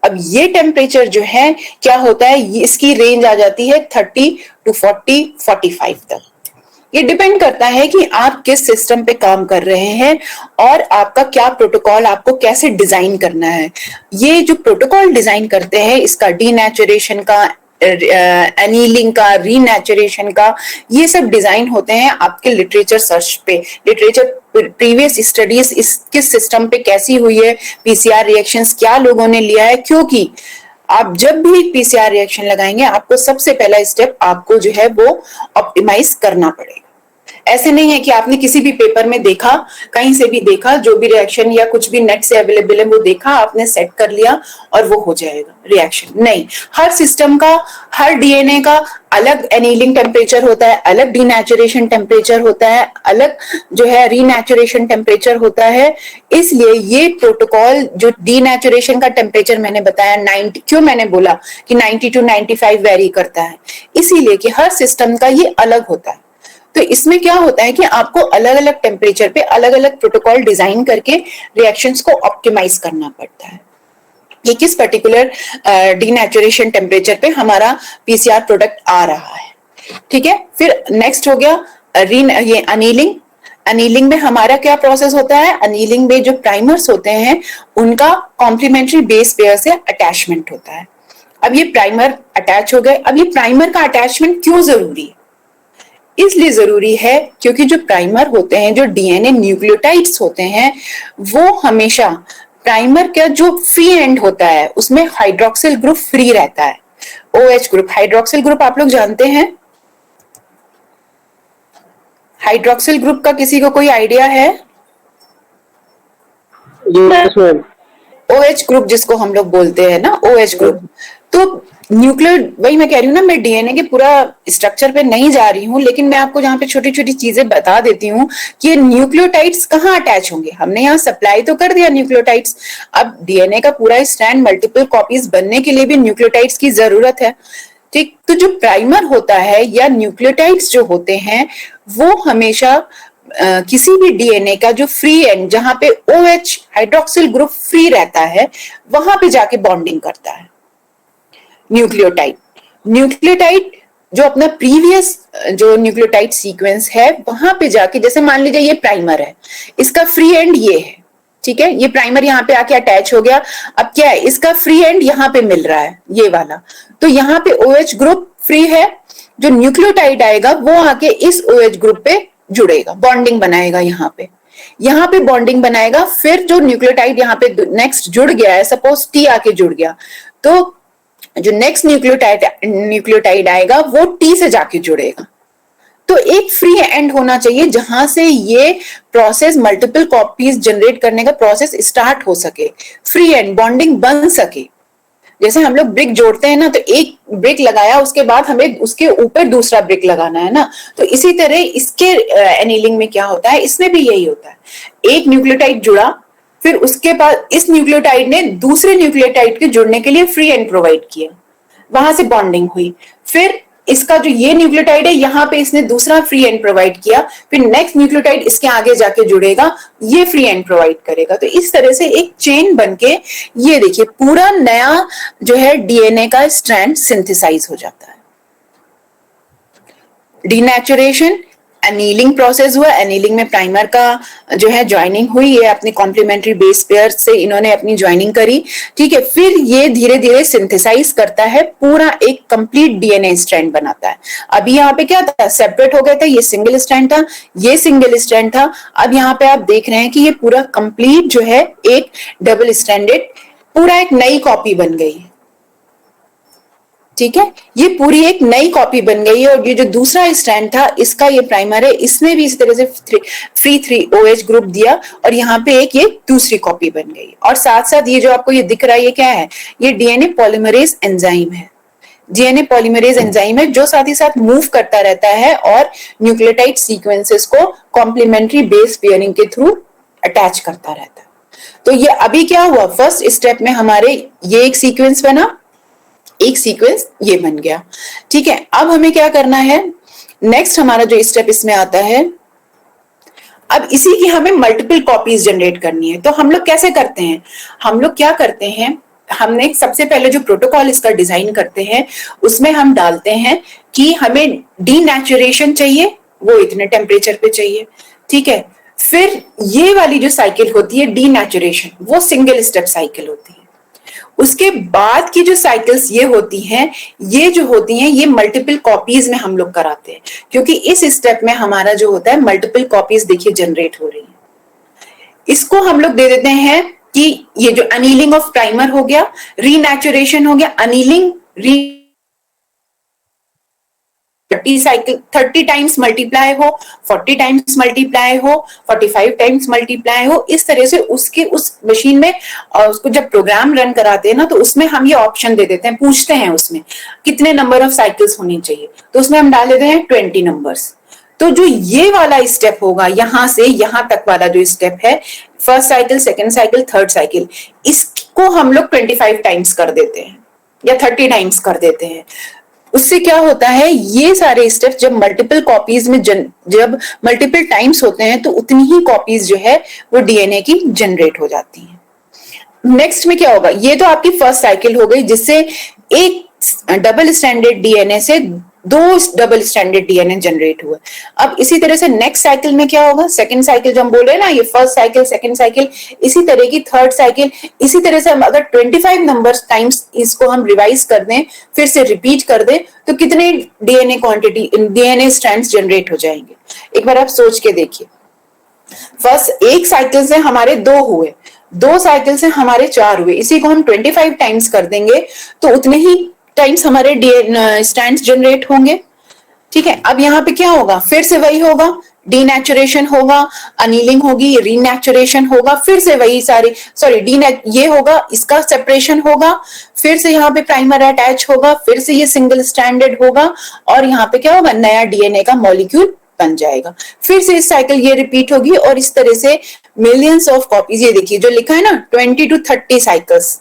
[SPEAKER 1] अब ये टेम्परेचर जो है क्या होता है, इसकी रेंज आ जाती है 30 to 40, 45 तक। ये डिपेंड करता है कि आप किस सिस्टम पे काम कर रहे हैं और आपका क्या प्रोटोकॉल, आपको कैसे डिजाइन करना है। ये जो प्रोटोकॉल डिजाइन करते हैं इसका, डीनेचुरेशन का, एनीलिंग का, रीनेचुरेशन का, ये सब डिजाइन होते हैं आपके लिटरेचर सर्च पे, लिटरेचर प्रीवियस स्टडीज इस किस सिस्टम पे कैसी हुई है, पीसीआर रिएक्शंस क्या लोगों ने लिया है। क्योंकि आप जब भी पीसीआर रिएक्शन लगाएंगे आपको सबसे पहला स्टेप आपको जो है वो ऑप्टिमाइज करना पड़ेगा। ऐसे नहीं है कि आपने किसी भी पेपर में देखा, कहीं से भी देखा, जो भी रिएक्शन या कुछ भी नेट से अवेलेबल है वो देखा, आपने सेट कर लिया और वो हो जाएगा रिएक्शन। नहीं, हर सिस्टम का, हर डीएनए का अलग एनीलिंग टेम्परेचर होता है, अलग डीनेचुरेशन टेम्परेचर होता है, अलग जो है रीनेचुरेशन टेम्परेचर होता है। इसलिए ये प्रोटोकॉल जो डीनेचुरेशन का टेम्परेचर मैंने बताया 90, क्यों मैंने बोला कि 90 to 95 वेरी करता है, इसीलिए कि हर सिस्टम का ये अलग होता है। तो इसमें क्या होता है कि आपको अलग अलग टेम्परेचर पे अलग अलग प्रोटोकॉल डिजाइन करके रिएक्शंस को ऑप्टिमाइज करना पड़ता है कि किस पर्टिकुलर डीनेचुरेशन टेम्परेचर पे हमारा पीसीआर प्रोडक्ट आ रहा है। ठीक है, फिर नेक्स्ट हो गया ये अनीलिंग। अनीलिंग में हमारा क्या प्रोसेस होता है, अनीलिंग में जो प्राइमर्स होते हैं उनका कॉम्प्लीमेंट्री बेस पेयर से अटैचमेंट होता है। अब ये प्राइमर अटैच हो गए। अब ये प्राइमर का अटैचमेंट क्यों जरूरी है, इसलिए जरूरी है क्योंकि जो प्राइमर होते हैं, जो डीएनए न्यूक्लियोटाइड्स होते हैं, वो हमेशा प्राइमर का जो फ्री एंड होता है उसमें हाइड्रोक्सिल ग्रुप फ्री रहता है। OH ग्रुप, हाइड्रोक्सिल ग्रुप आप लोग जानते हैं, हाइड्रोक्सिल ग्रुप का किसी को कोई आइडिया है?
[SPEAKER 2] Yes ma'am.
[SPEAKER 1] OH ग्रुप जिसको हम लोग बोलते हैं ना, OH ग्रुप। तो न्यूक्लियर, वही मैं कह रही हूँ ना, मैं डीएनए के पूरा स्ट्रक्चर पे नहीं जा रही हूँ, लेकिन मैं आपको जहाँ पे छोटी छोटी चीजें बता देती हूँ कि ये न्यूक्लियोटाइड्स कहाँ अटैच होंगे। हमने यहाँ सप्लाई तो कर दिया न्यूक्लियोटाइड्स, अब डीएनए का पूरा स्ट्रैंड मल्टीपल कॉपीज बनने के लिए भी न्यूक्लियोटाइड्स की जरूरत है। ठीक, तो जो प्राइमर होता है या न्यूक्लियोटाइड्स जो होते हैं वो हमेशा किसी भी डीएनए का जो फ्री एंड, जहां पे OH हाइड्रोक्सिल ग्रुप फ्री रहता है, वहां पे जाके बॉन्डिंग करता है न्यूक्लियोटाइड जो अपना प्रीवियस जो न्यूक्लियोटाइड सीक्वेंस है वहां पे जाके, जैसे मान लीजिए ये प्राइमर है, इसका फ्री एंड ये है, ठीक है, ये प्राइमर यहाँ पे आके अटैच हो गया। अब क्या है, इसका फ्री एंड यहाँ पे मिल रहा है, ये वाला, तो यहाँ पे OH ग्रुप फ्री है, जो न्यूक्लियोटाइड आएगा वो आके इस OH ग्रुप पे जुड़ेगा, बॉन्डिंग बनाएगा, यहाँ पे बॉन्डिंग बनाएगा। फिर जो न्यूक्लियोटाइड यहाँ पे नेक्स्ट जुड़ गया है, सपोज T आके जुड़ गया, तो जो नेक्स्ट न्यूक्लियोटाइड आएगा वो T से जाके जुड़ेगा। तो एक फ्री एंड होना चाहिए जहां से ये प्रोसेस, मल्टीपल कॉपीज जनरेट करने का प्रोसेस स्टार्ट हो सके, फ्री एंड बॉन्डिंग बन सके। जैसे हम लोग ब्रिक जोड़ते हैं ना, तो एक ब्रिक लगाया उसके बाद हमें उसके ऊपर दूसरा ब्रिक लगाना है ना, तो इसी तरह इसके एनीलिंग में क्या होता है, इसमें भी यही होता है। एक न्यूक्लियोटाइड जुड़ा, फिर उसके बाद इस न्यूक्लियोटाइड ने दूसरे न्यूक्लियोटाइड के जुड़ने के लिए फ्री एंड प्रोवाइड किया, वहां से बॉन्डिंग हुई, फिर इसका जो ये न्यूक्लियोटाइड है यहाँ पे इसने दूसरा फ्री एंड प्रोवाइड किया, फिर नेक्स्ट न्यूक्लियोटाइड इसके आगे जाके जुड़ेगा, ये फ्री एंड प्रोवाइड करेगा। तो इस तरह से एक चेन बनके ये देखिए पूरा नया जो है डीएनए का स्ट्रैंड सिंथेसाइज हो जाता है। डीनेचुरेशन, एनीलिंग प्रोसेस हुआ, एनीलिंग में प्राइमर का जो है ज्वाइनिंग हुई, ये अपनी कॉम्प्लीमेंट्री बेस पेयर से इन्होंने अपनी ज्वाइनिंग करी, ठीक है, फिर ये धीरे धीरे सिंथेसाइज करता है, पूरा एक कंप्लीट डीएनए स्ट्रैंड बनाता है। अभी यहाँ पे क्या था, सेपरेट हो गया था, ये सिंगल स्ट्रैंड था, ये सिंगल स्ट्रैंड था, अब यहाँ पे आप देख रहे हैं कि ये पूरा कंप्लीट जो है एक डबल स्ट्रैंडेड पूरा एक नई कॉपी बन गई, ठीक है, ये पूरी एक नई कॉपी बन गई है। और ये जो दूसरा स्ट्रैंड था इसका ये प्राइमर है, इसने भी इस तरह से फ्री 3OH ग्रुप दिया और यहाँ पे एक ये दूसरी कॉपी बन गई। और साथ साथ ये जो आपको ये दिख रहा है ये क्या है, ये डीएनए पॉलीमरेज एंजाइम है। डीएनए पॉलीमरेज एंजाइम है जो साथ ही साथ मूव करता रहता है और न्यूक्लियोटाइड सीक्वेंसेस को कॉम्प्लीमेंट्री बेस पेयरिंग के थ्रू अटैच करता रहता है। तो ये अभी क्या हुआ, फर्स्ट स्टेप में हमारे ये एक सीक्वेंस बना, एक सीक्वेंस ये बन गया, ठीक है। अब हमें क्या करना है, नेक्स्ट हमारा जो स्टेप इसमें आता है, अब इसी की हमें मल्टीपल कॉपीज जनरेट करनी है। तो हम लोग कैसे करते हैं, हम लोग क्या करते हैं, हमने सबसे पहले जो प्रोटोकॉल इसका डिजाइन करते हैं उसमें हम डालते हैं कि हमें डीनेचुरेशन चाहिए, वो इतने टेम्परेचर पे चाहिए, ठीक है। फिर ये वाली जो साइकिल होती है डीनेचुरेशन, वो सिंगल स्टेप साइकिल होती है। उसके बाद की जो साइकिल्स ये होती हैं, ये जो होती हैं ये मल्टीपल कॉपीज में हम लोग कराते हैं, क्योंकि इस स्टेप में हमारा जो होता है मल्टीपल कॉपीज देखिए जनरेट हो रही है। इसको हम लोग दे देते हैं कि ये जो अनीलिंग ऑफ प्राइमर हो गया, रीनेचुरेशन हो गया, अनीलिंग 30 साइकिल 30 टाइम्स मल्टीप्लाई हो, 40 टाइम्स मल्टीप्लाई हो, 45 टाइम्स मल्टीप्लाई हो, इस तरह से उसके उस मशीन में उसको जब प्रोग्राम रन कराते हैं ना, तो उसमें हम ये ऑप्शन दे देते हैं, पूछते हैं उसमें कितने नंबर ऑफ साइकिल्स होनी चाहिए, तो उसमें हम डाल देते हैं 20 नंबर्स। तो जो ये वाला स्टेप होगा, यहां से यहां तक वाला जो स्टेप है, first cycle, second cycle, third cycle, इसको हम लोग 25 टाइम्स कर देते हैं या 30 टाइम्स कर देते हैं। उससे क्या होता है, ये सारे स्टेप्स जब मल्टीपल कॉपीज में जब मल्टीपल टाइम्स होते हैं तो उतनी ही कॉपीज जो है वो डीएनए की जनरेट हो जाती हैं। नेक्स्ट में क्या होगा, ये तो आपकी फर्स्ट साइकिल हो गई जिससे एक डबल स्टैंडर्ड डीएनए से 2 डबल स्टैंडर्ड डीएनए जनरेट हुआ। अब इसी तरह से नेक्स्ट साइकिल में क्या होगा, सेकंड साइकिल जो हम बोल रहे हैं ना, ये फर्स्ट साइकिल, सेकंड साइकिल, इसी तरह की थर्ड साइकिल, इसी तरह से हम अगर 25 नंबर टाइम्स इसको हम रिवाइज कर दें, फिर से रिपीट कर दें, तो कितने DNA quantity, DNA strands generate हो जाएंगे। एक बार आप सोच के देखिए, फर्स्ट एक साइकिल से हमारे 2 हुए, 2 साइकिल से हमारे 4 हुए, इसी को हम 25 टाइम्स कर देंगे तो उतने ही टाइम्स हमारे स्ट्रैंड्स जनरेट होंगे, ठीक है। अब यहाँ पे क्या होगा, फिर से वही होगा, डीनेचुरेशन होगा, अनीलिंग होगी, रीनेचुरेशन होगा, फिर से वही सारी ये होगा, इसका सेपरेशन होगा, फिर से यहाँ पे प्राइमर अटैच होगा, फिर से ये सिंगल स्टैंडर्ड होगा और यहाँ पे क्या होगा, नया डीएनए का मॉलिक्यूल बन जाएगा। फिर से इस साइकिल ये रिपीट होगी और इस तरह से मिलियंस ऑफ कॉपीज, ये देखिए जो लिखा है ना 20 to 30 साइकिल्स,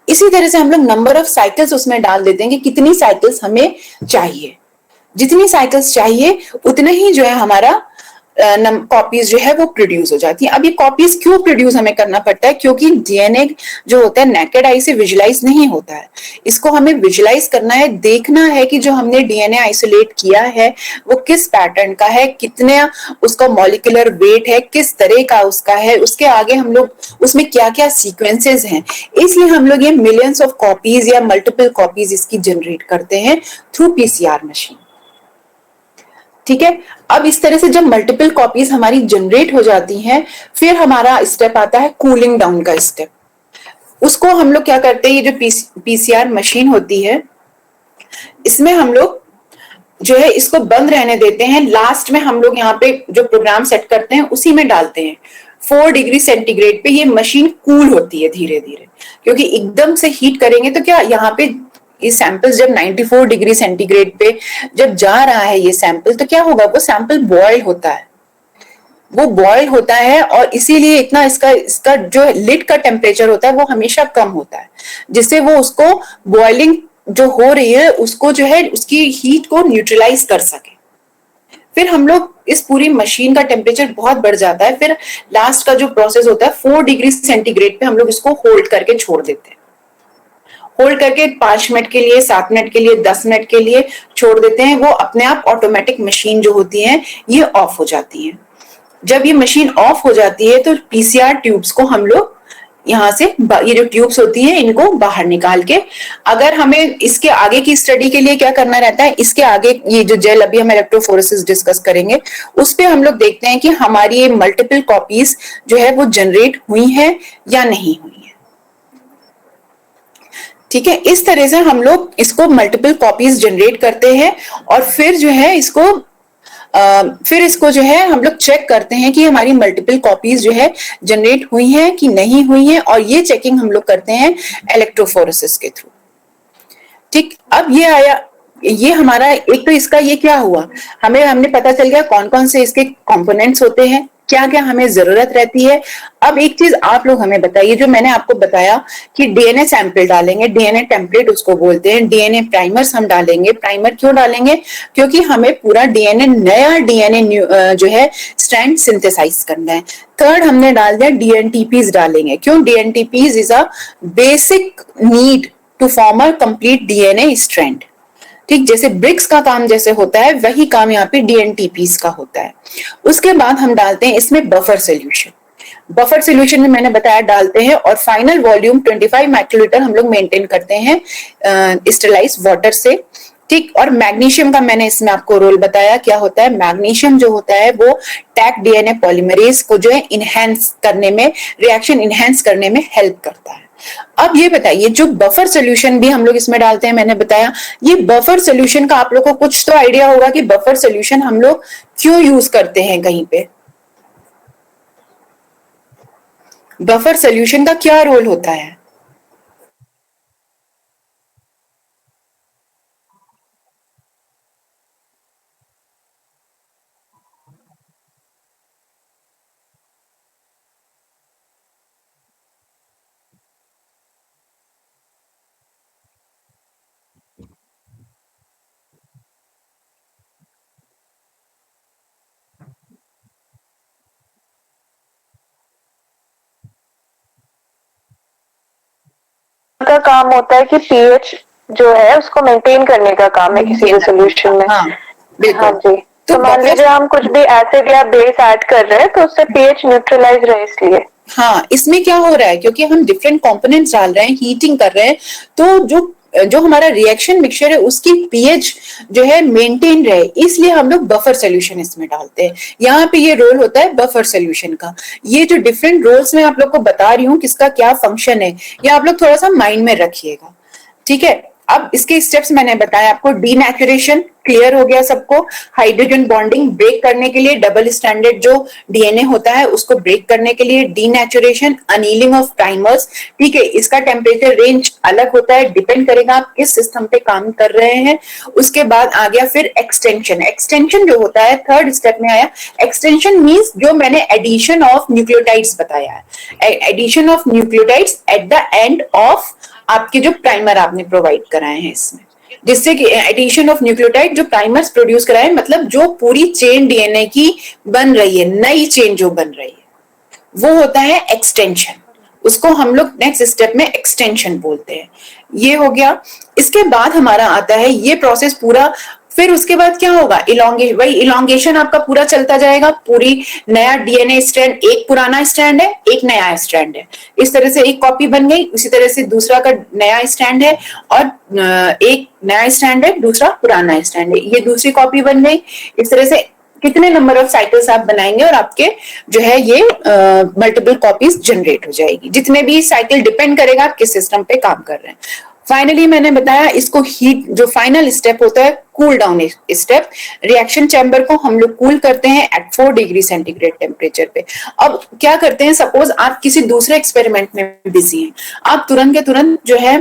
[SPEAKER 1] इसी तरह से हम लोग नंबर ऑफ साइकिल्स उसमें डाल देते हैं कि कितनी साइकिल्स हमें चाहिए, जितनी साइकिल्स चाहिए उतना ही जो है हमारा कॉपीज जो है वो प्रोड्यूस हो जाती है। अब ये कॉपीज क्यों प्रोड्यूस हमें करना पड़ता है, क्योंकि डीएनए जो होता है नेकेड आई से विजुलाइज नहीं होता है, इसको हमें विजुलाइज करना है, देखना है कि जो हमने डीएनए आइसोलेट किया है वो किस पैटर्न का है, कितने उसका मॉलिक्यूलर वेट है, किस तरह का उसका है, उसके आगे हम लोग उसमें क्या क्या सीक्वेंसेस हैं, इसलिए हम लोग ये मिलियंस ऑफ कॉपीज या मल्टीपल कॉपीज इसकी जनरेट करते हैं थ्रू पीसीआर मशीन, ठीक है। अब इस तरह से जब मल्टीपल कॉपीज हमारी जनरेट हो जाती हैं, फिर हमारा स्टेप आता है कूलिंग डाउन का स्टेप। उसको हम लोग क्या करते हैं, ये जो पीसीआर मशीन होती है इसमें हम लोग जो है इसको बंद रहने देते हैं, लास्ट में हम लोग यहाँ पे जो प्रोग्राम सेट करते हैं उसी में डालते हैं। 4 डिग्री सेंटीग्रेड पे ये मशीन कूल होती है धीरे धीरे, क्योंकि एकदम से हीट करेंगे तो क्या यहाँ पे ये सैंपल जब 94 डिग्री सेंटीग्रेड पे जब जा रहा है ये सैंपल, तो क्या होगा, वो सैंपल बॉयल होता है, वो बॉयल होता है और इसीलिए इतना इसका इसका जो लिड का टेम्परेचर होता है वो हमेशा कम होता है, जिससे वो उसको बॉइलिंग जो हो रही है उसको जो है उसकी हीट को न्यूट्रलाइज कर सके। फिर हम लोग इस पूरी मशीन का टेम्परेचर बहुत बढ़ जाता है, फिर लास्ट का जो प्रोसेस होता है 4 डिग्री सेंटीग्रेड पे हम लोग इसको होल्ड करके छोड़ देते हैं। होल्ड करके 5 मिनट के लिए, 7 मिनट के लिए, 10 मिनट के लिए छोड़ देते हैं। वो अपने आप ऑटोमेटिक मशीन जो होती है ये ऑफ हो जाती है। जब ये मशीन ऑफ हो जाती है तो पीसीआर ट्यूब्स को हम लोग यहाँ से, ये जो ट्यूब्स होती हैं इनको बाहर निकाल के, अगर हमें इसके आगे की स्टडी के लिए क्या करना रहता है, इसके आगे ये जो जेल अभी हम इलेक्ट्रोफोरेसिस डिस्कस करेंगे उस पे हम लोग देखते हैं कि हमारी ये मल्टीपल कॉपीज जो है वो जनरेट हुई है या नहीं हुई है। ठीक है, इस तरह से हम लोग इसको मल्टीपल कॉपीज जनरेट करते हैं और फिर जो है इसको जो है हम लोग चेक करते हैं कि हमारी मल्टीपल कॉपीज जो है जनरेट हुई हैं कि नहीं हुई हैं, और ये चेकिंग हम लोग करते हैं इलेक्ट्रोफोरेसिस के थ्रू। ठीक, अब ये आया, ये हमारा एक तो इसका ये क्या हुआ, हमने पता चल गया कौन कौन से इसके कंपोनेंट्स होते हैं, क्या क्या हमें जरूरत रहती है। अब एक चीज आप लोग हमें बताइए, जो मैंने आपको बताया कि डीएनए सैंपल डालेंगे, डीएनए टेम्पलेट उसको बोलते हैं, डीएनए प्राइमर्स हम डालेंगे। प्राइमर क्यों डालेंगे, क्योंकि हमें पूरा डीएनए, नया डीएनए जो है स्ट्रैंड सिंथेसाइज करना है। थर्ड हमने डाल दिया डीएनटीपीज डालेंगे। क्यों, dNTPs is a basic need to form a complete DNA strand. ठीक, जैसे ब्रिक्स का काम जैसे होता है वही काम यहाँ पे डीएनटीपीज का होता है। उसके बाद हम डालते हैं इसमें बफर सोल्यूशन। बफर सोल्यूशन में मैंने बताया डालते हैं, और फाइनल वॉल्यूम 25 माइक्रोलीटर हम लोग मेंटेन करते हैं स्टेलाइज वाटर से। ठीक, और मैग्नीशियम का मैंने इसमें आपको रोल बताया क्या होता है। मैग्नीशियम जो होता है वो टैग डीएनए पॉलीमरेज को जो है इनहेंस करने में, रिएक्शन इनहेंस करने में हेल्प करता है। अब ये बताइए, जो बफर सोल्यूशन भी हम लोग इसमें डालते हैं, मैंने बताया ये बफर सोल्यूशन का आप लोग को कुछ तो आइडिया होगा कि बफर सोल्यूशन हम लोग क्यों यूज करते हैं कहीं पे। बफर सोल्यूशन का क्या रोल होता है।
[SPEAKER 2] का काम होता है कि पीएच जो है उसको मेंटेन करने का काम है किसी भी सोल्यूशन में।
[SPEAKER 1] हाँ,
[SPEAKER 2] हाँ जी, तो मान लीजिए हम कुछ भी एसिड या बेस ऐड कर रहे हैं तो उससे पीएच न्यूट्रलाइज रहे इसलिए।
[SPEAKER 1] हाँ, इसमें क्या हो रहा है, क्योंकि हम डिफरेंट कंपोनेंट्स डाल रहे हैं, हीटिंग कर रहे हैं, तो जो हमारा रिएक्शन मिक्सचर है उसकी पीएच जो है मेंटेन रहे, इसलिए हम लोग बफर सोल्यूशन इसमें डालते हैं। यहाँ पे ये रोल होता है बफर सोल्यूशन का। ये जो डिफरेंट रोल्स में आप लोग को बता रही हूँ किसका क्या फंक्शन है, ये आप लोग थोड़ा सा माइंड में रखिएगा। ठीक है, अब इसके स्टेप्स मैंने बताया आपको। डीनेचुरेशन क्लियर हो गया सबको। हाइड्रोजन बॉन्डिंग ब्रेक करने के लिए, डबल स्टैंडर्ड जो डीएनए होता है उसको ब्रेक करने के लिए डीनेचुरेशन, अनीलिंग ऑफ प्राइमर्स। ठीक है, इसका टेम्परेचर रेंज अलग होता है, डिपेंड करेगा आप किस सिस्टम पे काम कर रहे हैं। उसके बाद आ गया फिर एक्सटेंशन। एक्सटेंशन जो होता है थर्ड स्टेप में आया। एक्सटेंशन मीन्स जो मैंने एडिशन ऑफ न्यूक्लियोटाइड्स बताया है, addition of nucleotides at the end of आपके जो प्राइमर आपने प्रोवाइड कराए हैं इसमें, जिससे कि एडिशन ऑफ न्यूक्लियोटाइड जो प्राइमर्स प्रोड्यूस कराए, मतलब जो पूरी चेन डीएनए की बन रही है, नई चेन जो बन रही है, वो होता है एक्सटेंशन। उसको हम लोग नेक्स्ट स्टेप में एक्सटेंशन बोलते हैं। ये हो गया। इसके बाद हमारा आता है ये प्रोसेस पूरा। फिर उसके बाद क्या होगा, वही इलोंगेशन आपका पूरा चलता जाएगा। पूरी नया डीएनए स्ट्रैंड, एक पुराना स्ट्रैंड है, एक नया स्ट्रैंड है, इस तरह से एक कॉपी बन गई। उसी तरह से दूसरा का नया स्ट्रैंड है और एक नया स्ट्रैंड है, दूसरा पुराना स्ट्रैंड है, ये दूसरी कॉपी बन गई। इस तरह से कितने नंबर ऑफ साइकिल्स आप बनाएंगे और आपके जो है ये मल्टीपल कॉपीज जनरेट हो जाएगी। जितने भी साइकिल डिपेंड करेगा आप किस सिस्टम पे काम कर रहे हैं। फाइनली मैंने बताया इसको हीट, जो फाइनल स्टेप होता है cool down step, reaction chamber को हम लोग कूल करते हैं एट 4 डिग्री सेंटीग्रेड टेम्परेचर पे। अब क्या करते हैं, सपोज आप किसी दूसरे एक्सपेरिमेंट में बिजी हैं, आप तुरंत के तुरंत जो है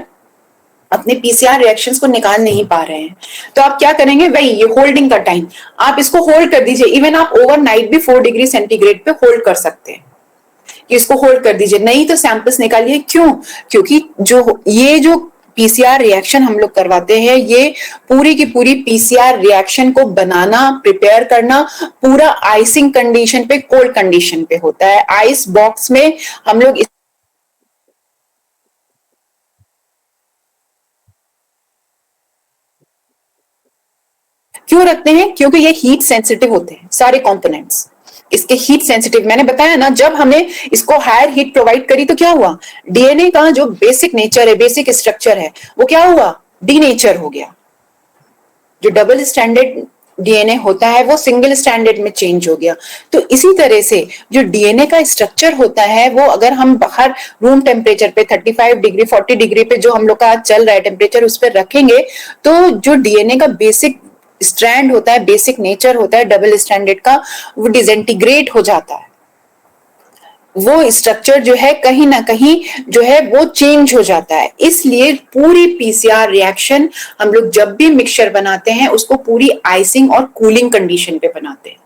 [SPEAKER 1] अपने पीसीआर रिएक्शंस को निकाल नहीं पा रहे हैं, तो आप क्या करेंगे, वही ये होल्डिंग का टाइम, आप इसको होल्ड कर दीजिए। इवन आप ओवरनाइट भी 4 डिग्री सेंटीग्रेड पे होल्ड कर सकते हैं, इसको होल्ड कर दीजिए, नहीं तो सैंपल्स निकालिए। क्यों? क्योंकि जो पीसीआर रिएक्शन हम लोग करवाते हैं, ये पूरी की पूरी पीसीआर रिएक्शन को बनाना, प्रिपेयर करना पूरा आइसिंग कंडीशन पे, कोल्ड कंडीशन पे होता है। आइस बॉक्स में हम लोग क्यों रखते हैं? क्योंकि ये हीट सेंसिटिव होते हैं सारे कंपोनेंट्स, इसके हीट सेंसिटिव। मैंने बताया ना, जब हमने इसको हायर हीट प्रोवाइड करी तो क्या हुआ, डीएनए का जो बेसिक नेचर है, बेसिक स्ट्रक्चर है, वो क्या हुआ, डीनेचर हो गया। जो डबल स्टैंडर्ड डीएनए होता है वो सिंगल स्टैंडर्ड में चेंज हो गया। तो इसी तरह से जो डीएनए का स्ट्रक्चर होता है, वो अगर हम बाहर रूम टेम्परेचर पे 35 डिग्री 40 डिग्री पे जो हम लोग का चल रहा है टेम्परेचर, उस पर रखेंगे, तो जो डीएनए का बेसिक स्ट्रैंड होता है, बेसिक नेचर होता है डबल स्टैंडर्ड का, वो डिसइंटीग्रेट हो जाता है। वो स्ट्रक्चर जो है कहीं ना कहीं जो है वो चेंज हो जाता है। इसलिए पूरी पीसीआर रिएक्शन हम लोग जब भी मिक्सचर बनाते हैं, उसको पूरी आइसिंग और कूलिंग कंडीशन पे बनाते हैं।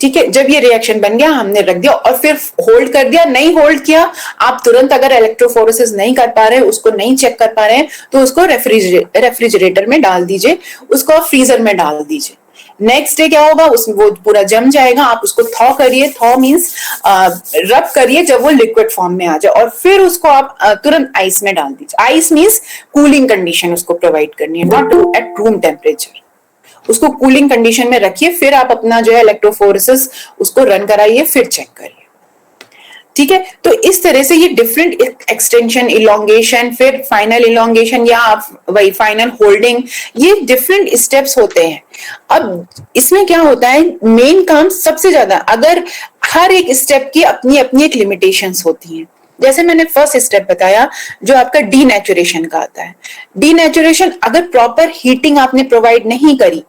[SPEAKER 1] ठीक है, जब ये रिएक्शन बन गया, हमने रख दिया और फिर होल्ड कर दिया। नहीं होल्ड किया, आप तुरंत अगर इलेक्ट्रोफोरेसिस नहीं कर पा रहे, उसको नहीं चेक कर पा रहे हैं, तो उसको रेफ्रिजरेटर में डाल दीजिए, उसको फ्रीजर में डाल दीजिए। नेक्स्ट डे क्या होगा, उसमें वो पूरा जम जाएगा। आप उसको थॉ करिए, थॉ मीन्स रब करिए जब वो लिक्विड फॉर्म में आ जाए, और फिर उसको आप तुरंत आइस में डाल दीजिए। आइस मीन्स कूलिंग कंडीशन उसको प्रोवाइड करनी है, नॉट एट रूम टेम्परेचर। उसको कूलिंग कंडीशन में रखिए, फिर आप अपना जो है इलेक्ट्रोफोरेसिस उसको रन कराइए, फिर चेक करिए। ठीक है, तो इस तरह से ये डिफरेंट एक्सटेंशन, इलोंगेशन, फिर फाइनल इलोंगेशन या आप वही फाइनल होल्डिंग, ये डिफरेंट स्टेप्स होते हैं। अब इसमें क्या होता है, मेन काम सबसे ज्यादा, अगर हर एक स्टेप की अपनी अपनी एक लिमिटेशंस होती हैं। जैसे मैंने फर्स्ट स्टेप बताया जो आपका डीनेचुरेशन का आता है, डीनेचुरेशन अगर प्रॉपर हीटिंग आपने प्रोवाइड नहीं करी,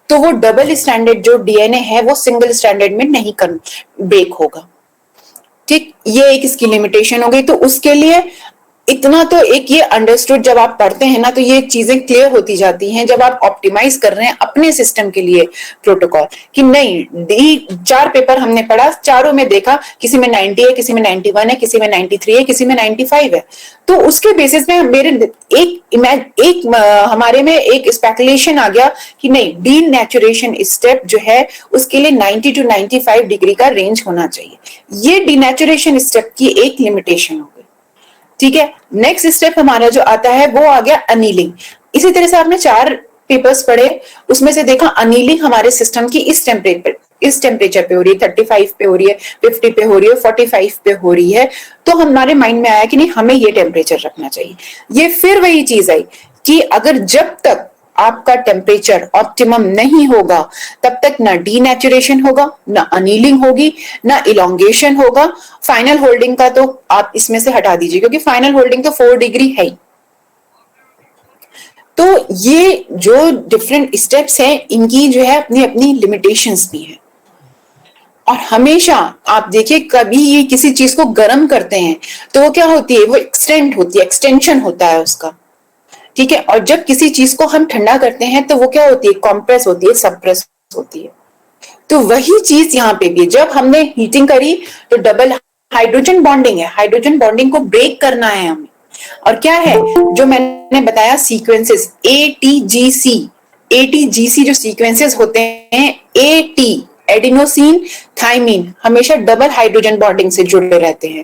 [SPEAKER 1] तो वो डबल स्टैंडर्ड जो डीएनए है वो सिंगल स्टैंडर्ड में नहीं ब्रेक होगा। ठीक, ये एक इसकी लिमिटेशन हो गई। तो उसके लिए इतना तो एक ये अंडरस्टूड, जब आप पढ़ते हैं ना, तो ये चीजें क्लियर होती जाती हैं जब आप ऑप्टिमाइज कर रहे हैं अपने सिस्टम के लिए प्रोटोकॉल, कि नहीं 4 पेपर हमने पढ़ा, चारों में देखा किसी में 90 है, किसी में 91 है, किसी में 93 है, किसी में 95 है, तो उसके बेसिस में मेरे हमारे में एक स्पेकुलेशन आ गया कि नहीं, डीनेचुरेशन स्टेप जो है उसके लिए 90 to 95 डिग्री का रेंज होना चाहिए। ये डीनेचुरेशन स्टेप की एक लिमिटेशन हो गई। ठीक है, नेक्स्ट स्टेप हमारा जो आता है वो आ गया अनीलिंग। इसी तरह से आपने 4 पेपर्स पढ़े, उसमें से देखा अनीलिंग हमारे सिस्टम की इस टेम्परेचर पे हो रही है, 35 पे हो रही है, 50 पे हो रही है, 45 पे हो रही है, तो हमारे माइंड में आया कि नहीं, हमें ये टेम्परेचर रखना चाहिए। ये फिर वही चीज आई कि अगर जब तक आपका टेम्परेचर ऑप्टिमम नहीं होगा, तब तक ना डीनेचुरेशन होगा, ना अनीलिंग होगी, ना इलोंगेशन होगा। फाइनल होल्डिंग का तो आप इसमें से हटा दीजिए, क्योंकि फाइनल होल्डिंग तो 4 डिग्री है ही। तो ये जो डिफरेंट स्टेप्स हैं, इनकी जो है अपनी अपनी लिमिटेशंस भी है। और हमेशा आप देखिए, कभी ये किसी चीज को गर्म करते हैं तो वो क्या होती है, वो एक्सटेंड होती है, एक्सटेंशन होता है उसका। ठीक है, और जब किसी चीज को हम ठंडा करते हैं तो वो क्या होती है, कॉम्प्रेस होती है, सप्रेस होती है। तो वही चीज यहाँ पे भी, जब हमने हीटिंग करी तो डबल हाइड्रोजन बॉन्डिंग है, हाइड्रोजन बॉन्डिंग को ब्रेक करना है हमें। और क्या है जो मैंने बताया, सीक्वेंसेस एटीजीसी, एटीजीसी जो सीक्वेंसेस होते हैं, एटी एडिनोसिन थाइमिन हमेशा डबल हाइड्रोजन बॉन्डिंग से जुड़े रहते हैं।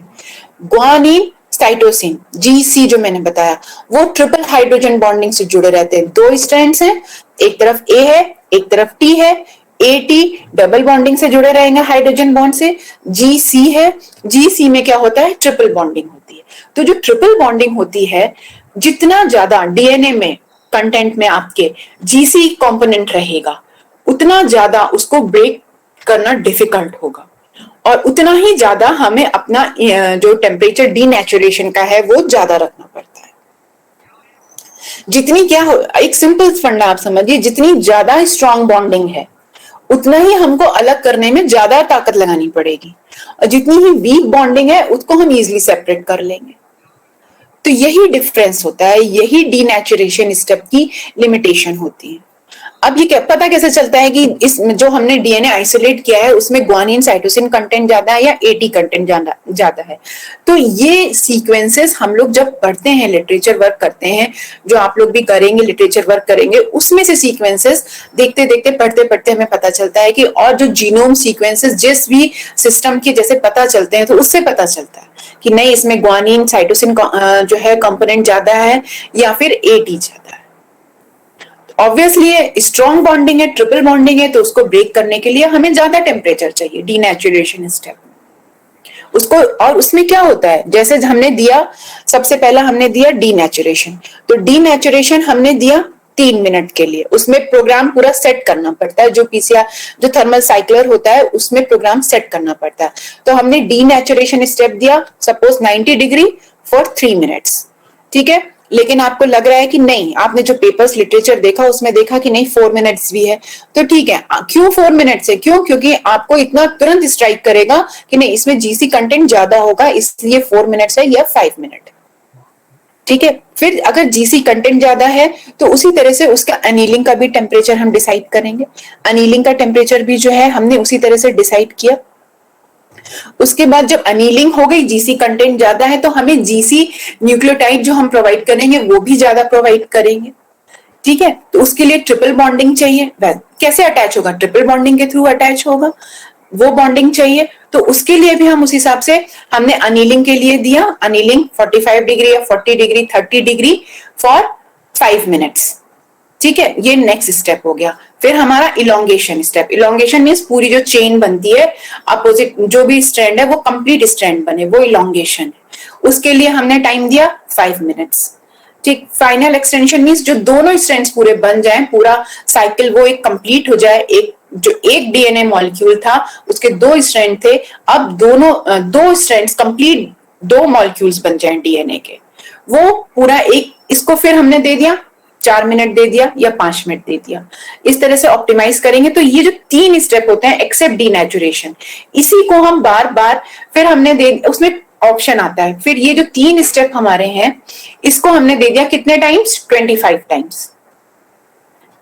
[SPEAKER 1] ग्वानिन साइटोसिन जीसी जो मैंने बताया, वो ट्रिपल हाइड्रोजन बॉन्डिंग से जुड़े रहते हैं। 2 स्ट्रैंड्स हैं, एक तरफ ए है, एक तरफ टी है। एटी डबल बॉन्डिंग से जुड़े रहेंगे हाइड्रोजन बॉन्ड से। जीसी है, जीसी में क्या होता है, ट्रिपल बॉन्डिंग होती है। तो जो ट्रिपल बॉन्डिंग होती है, जितना ज्यादा डीएनए में कंटेंट में आपके जीसी कंपोनेंट रहेगा, उतना ज्यादा उसको ब्रेक करना डिफिकल्ट होगा, और उतना ही ज्यादा हमें अपना जो टेम्परेचर डीनेचुरेशन का है वो ज्यादा रखना पड़ता है। जितनी क्या हो, एक सिंपल फंडा आप समझिए, जितनी ज्यादा स्ट्रांग बॉन्डिंग है उतना ही हमको अलग करने में ज्यादा ताकत लगानी पड़ेगी, और जितनी ही वीक बॉन्डिंग है उसको हम इजीली सेपरेट कर लेंगे। तो यही डिफरेंस होता है, यही डीनेचुरेशन स्टेप की लिमिटेशन होती है। अब ये पता कैसे चलता है कि इस जो हमने डीएनए आइसोलेट किया है उसमें ग्वानिन साइटोसिन कंटेंट ज्यादा है या एटी कंटेंट ज्यादा है। तो ये सीक्वेंसेस हम लोग जब पढ़ते हैं, लिटरेचर वर्क करते हैं, जो आप लोग भी करेंगे, लिटरेचर वर्क करेंगे, उसमें से सीक्वेंसेस देखते देखते पढ़ते पढ़ते हमें पता चलता है कि, और जो जीनोम सीक्वेंसेस जिस भी सिस्टम के जैसे पता चलते हैं तो उससे पता चलता है कि नहीं इसमें ग्वानिन साइटोसिन जो है कंपोनेंट ज्यादा है या फिर एटी ज्यादा है। ऑब्वियसली स्ट्रॉन्ग बॉन्डिंग है, ट्रिपल बॉन्डिंग है, तो उसको ब्रेक करने के लिए हमें ज्यादा टेम्परेचर चाहिए डीनेचुरेशन स्टेप उसको। और उसमें क्या होता है, जैसे हमने दिया, सबसे पहला हमने दिया डीनेचुरेशन, तो डीनेचुरेशन हमने दिया 3 मिनट के लिए, उसमें प्रोग्राम पूरा सेट करना पड़ता है, जो पीसीआर जो थर्मल साइक्लर होता है उसमें प्रोग्राम सेट करना पड़ता है। तो हमने डीनेचुरेशन स्टेप दिया सपोज 90 डिग्री फॉर 3 मिनट्स, ठीक है। लेकिन आपको लग रहा है कि नहीं, आपने जो पेपर्स लिटरेचर देखा उसमें देखा कि नहीं 4 मिनट्स भी है, तो ठीक है। क्यों 4 मिनट्स है? क्यों? क्योंकि आपको इतना तुरंत स्ट्राइक करेगा कि नहीं इसमें जीसी कंटेंट ज्यादा होगा, इसलिए 4 मिनट्स है या 5 मिनट, ठीक है। फिर अगर जीसी कंटेंट ज्यादा है तो उसी तरह से उसका अनीलिंग का भी टेम्परेचर हम डिसाइड करेंगे। अनीलिंग का टेम्परेचर भी जो है हमने उसी तरह से डिसाइड किया। उसके बाद जब अनीलिंग हो गई, जीसी कंटेंट ज्यादा है, तो हमें जीसी न्यूक्लियोटाइड जो हम प्रोवाइड करेंगे वो भी ज्यादा प्रोवाइड करेंगे, ठीक है। तो उसके लिए ट्रिपल बॉन्डिंग चाहिए। कैसे अटैच होगा? ट्रिपल बॉन्डिंग के थ्रू अटैच होगा, वो बॉन्डिंग चाहिए। तो उसके लिए भी हम उस हिसाब से हमने अनीलिंग के लिए दिया, अनीलिंग 45 डिग्री या 40 डिग्री 30 डिग्री फॉर 5 मिनट्स, ठीक है। ये नेक्स्ट स्टेप हो गया। फिर हमारा इलोंगेशन स्टेप, इलोंगेशन मीन्स पूरी जो चेन बनती है, अपोजिट जो भी स्ट्रैंड है वो कंप्लीट स्ट्रैंड बने, वो इलोंगेशन है। उसके लिए हमने टाइम दिया 5 मिनट्स, ठीक। फाइनल एक्सटेंशन मीन्स जो दोनों स्ट्रैंड्स पूरे बन जाएं, पूरा साइकिल वो एक कंप्लीट हो जाए, एक जो एक डीएनए मॉलिक्यूल था उसके 2 स्ट्रैंड थे, अब दोनों 2 स्ट्रैंड्स कंप्लीट 2 मॉलिक्यूल्स बन जाएं डीएनए के, वो पूरा एक, इसको फिर हमने दे दिया 4 मिनट दे दिया या 5 मिनट दे दिया। इस तरह से ऑप्टिमाइज करेंगे। तो ये जो 3 स्टेप होते हैं एक्सेप्ट डीनेचुरेशन, इसी को हम बार बार फिर हमने दे, उसमें ऑप्शन आता है, फिर ये जो 3 स्टेप हमारे हैं इसको हमने दे दिया कितने टाइम्स? 25 टाइम्स।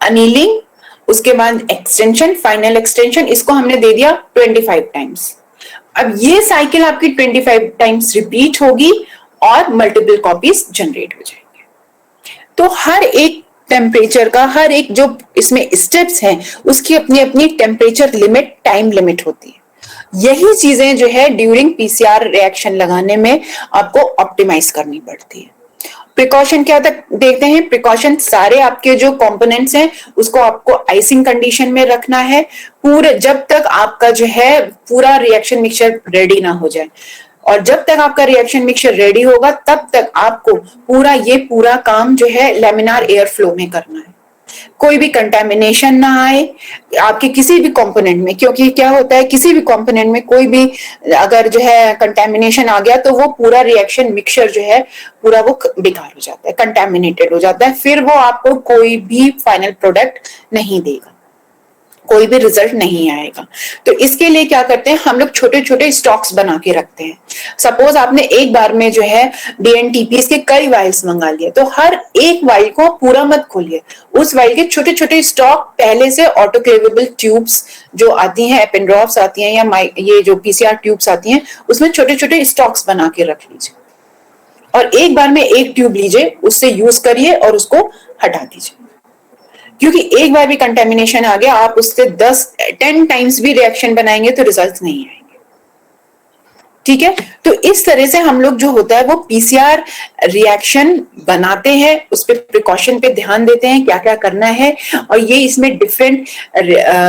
[SPEAKER 1] अनीलिंग, उसके बाद एक्सटेंशन, फाइनल एक्सटेंशन, इसको हमने दे दिया 25 टाइम्स। अब ये साइकिल आपकी 25 टाइम्स रिपीट होगी और मल्टीपल कॉपीज जनरेट हो जाएंगे। तो हर एक टेम्परेचर का, हर एक जो इसमें स्टेप्स हैं उसकी अपनी अपनी टेम्परेचर लिमिट, टाइम लिमिट होती है। यही चीजें जो है ड्यूरिंग पीसीआर रिएक्शन लगाने में आपको ऑप्टिमाइज करनी पड़ती है। प्रिकॉशन क्या तक देखते हैं? प्रिकॉशन सारे आपके जो कंपोनेंट्स हैं उसको आपको आइसिंग कंडीशन में रखना है पूरे, जब तक आपका जो है पूरा रिएक्शन मिक्सचर रेडी ना हो जाए। और जब तक आपका रिएक्शन मिक्सचर रेडी होगा तब तक आपको पूरा काम जो है लेमिनार एयर फ्लो में करना है, कोई भी कंटेमिनेशन ना आए आपके किसी भी कंपोनेंट में। क्योंकि क्या होता है, किसी भी कंपोनेंट में कोई भी अगर जो है कंटेमिनेशन आ गया तो वो पूरा रिएक्शन मिक्सचर जो है पूरा वो बेकार हो जाता है, कंटेमिनेटेड हो जाता है, फिर वो आपको कोई भी फाइनल प्रोडक्ट नहीं देगा, कोई भी रिजल्ट नहीं आएगा। तो इसके लिए क्या करते हैं हम लोग, छोटे छोटे स्टॉक्स बना के रखते हैं। सपोज आपने एक बार में जो है डीएनटीपीएस के कई वाइल्स मंगा लिए, तो हर एक वाइल को पूरा मत खोलिए, उस वाइल के छोटे छोटे स्टॉक पहले से ऑटोक्लेवेबल ट्यूब्स जो आती हैं, एपेंड्रॉफ्स आती हैं या ये जो पीसीआर ट्यूब्स आती हैं, उसमें छोटे छोटे स्टॉक्स बना के रख लीजिए और एक बार में एक ट्यूब लीजिए, उससे यूज करिए और उसको हटा दीजिए। क्योंकि एक बार भी कंटेमिनेशन आ गया, आप उससे 10 टाइम्स भी रिएक्शन बनाएंगे तो रिजल्ट नहीं आएंगे, ठीक है। तो इस तरह से हम लोग जो होता है वो पीसीआर रिएक्शन बनाते हैं, उस पर प्रिकॉशन पे ध्यान देते हैं क्या क्या करना है। और ये इसमें डिफरेंट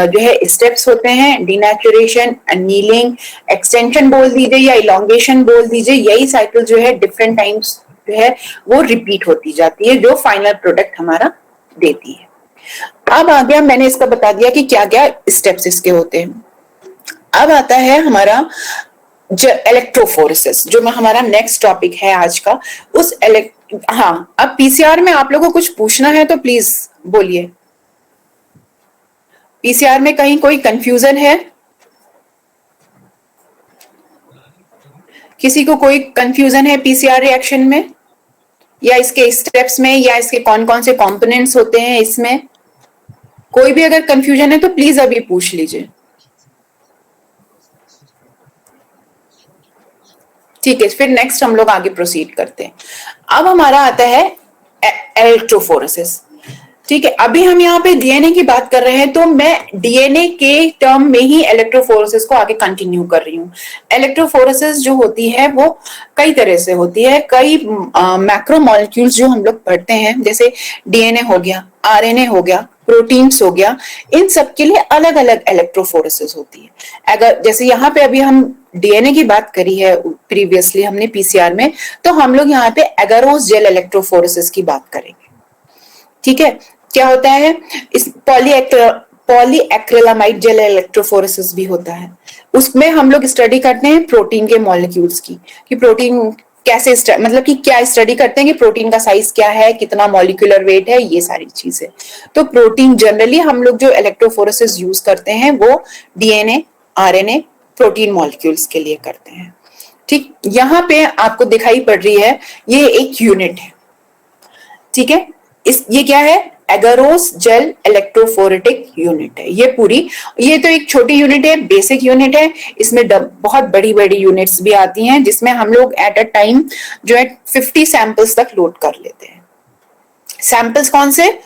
[SPEAKER 1] जो है स्टेप्स होते हैं, डीनेचुरेशन, अनीलिंग, एक्सटेंशन बोल दीजिए या इलोंगेशन बोल दीजिए, यही साइकिल जो है डिफरेंट टाइम्स जो है वो रिपीट होती जाती है, जो फाइनल प्रोडक्ट हमारा देती है। अब आ गया, मैंने इसका बता दिया कि क्या क्या स्टेप्स इसके होते हैं। अब आता है हमारा इलेक्ट्रोफोरेसिस जो हमारा नेक्स्ट टॉपिक है आज का, हाँ, अब पीसीआर में आप लोगों को कुछ पूछना है तो प्लीज बोलिए। पीसीआर में कहीं कोई कंफ्यूजन है? किसी को कोई कंफ्यूजन है पीसीआर रिएक्शन में, या इसके स्टेप्स में, या इसके कौन कौन से कंपोनेंट्स होते हैं इसमें? कोई भी अगर कंफ्यूजन है तो प्लीज अभी पूछ लीजिए। ठीक है, फिर नेक्स्ट हम लोग आगे प्रोसीड करते हैं। अब हमारा आता है इलेक्ट्रोफोरेसिस। ठीक है, अभी हम यहाँ पे डीएनए की बात कर रहे हैं तो मैं डीएनए के टर्म में ही इलेक्ट्रोफोरेसिस को आगे कंटिन्यू कर रही हूँ। इलेक्ट्रोफोरेसिस जो होती है वो कई तरह से होती है। कई मैक्रो मॉलिक्यूल्स जो हम लोग पढ़ते हैं, जैसे डीएनए हो गया, आरएनए हो गया, प्रोटीन्स हो गया, इन सब के लिए अलग अलग इलेक्ट्रोफोरेसिस होती है। अगर जैसे यहाँ पे अभी हम डीएनए की बात करी है प्रीवियसली हमने पीसीआर में, तो हम लोग यहाँ पे एगारोस जेल इलेक्ट्रोफोरेसिस की बात करेंगे। ठीक है, क्या होता है? इस पॉलीएक्रिलामाइड जेल इलेक्ट्रोफोरेसिस भी होता है। उसमें हम लोग स्टडी करते हैं प्रोटीन के मॉलिक्यूल्स की, कि प्रोटीन कैसे मतलब कि क्या स्टडी करते हैं कि प्रोटीन का साइज क्या है, कितना मॉलिक्यूलर वेट है, ये सारी चीजें। तो प्रोटीन जनरली हम लोग जो इलेक्ट्रोफोरेसिस यूज करते हैं वो डीएनए, आरएनए, प्रोटीन मॉलिक्यूल्स के लिए करते हैं। ठीक, यहाँ पे आपको दिखाई पड़ रही है ये एक यूनिट है। ठीक है, ये क्या है? एगारोस जेल इलेक्ट्रोफोरेटिक यूनिट है। ये तो एक छोटी यूनिट है, बेसिक यूनिट है। इसमें बहुत बड़ी बड़ी यूनिट्स भी आती हैं, जिसमें हम लोग एट अ टाइम जो है 50 सैंपल्स तक लोड कर लेते हैं। सैंपल्स कौन से?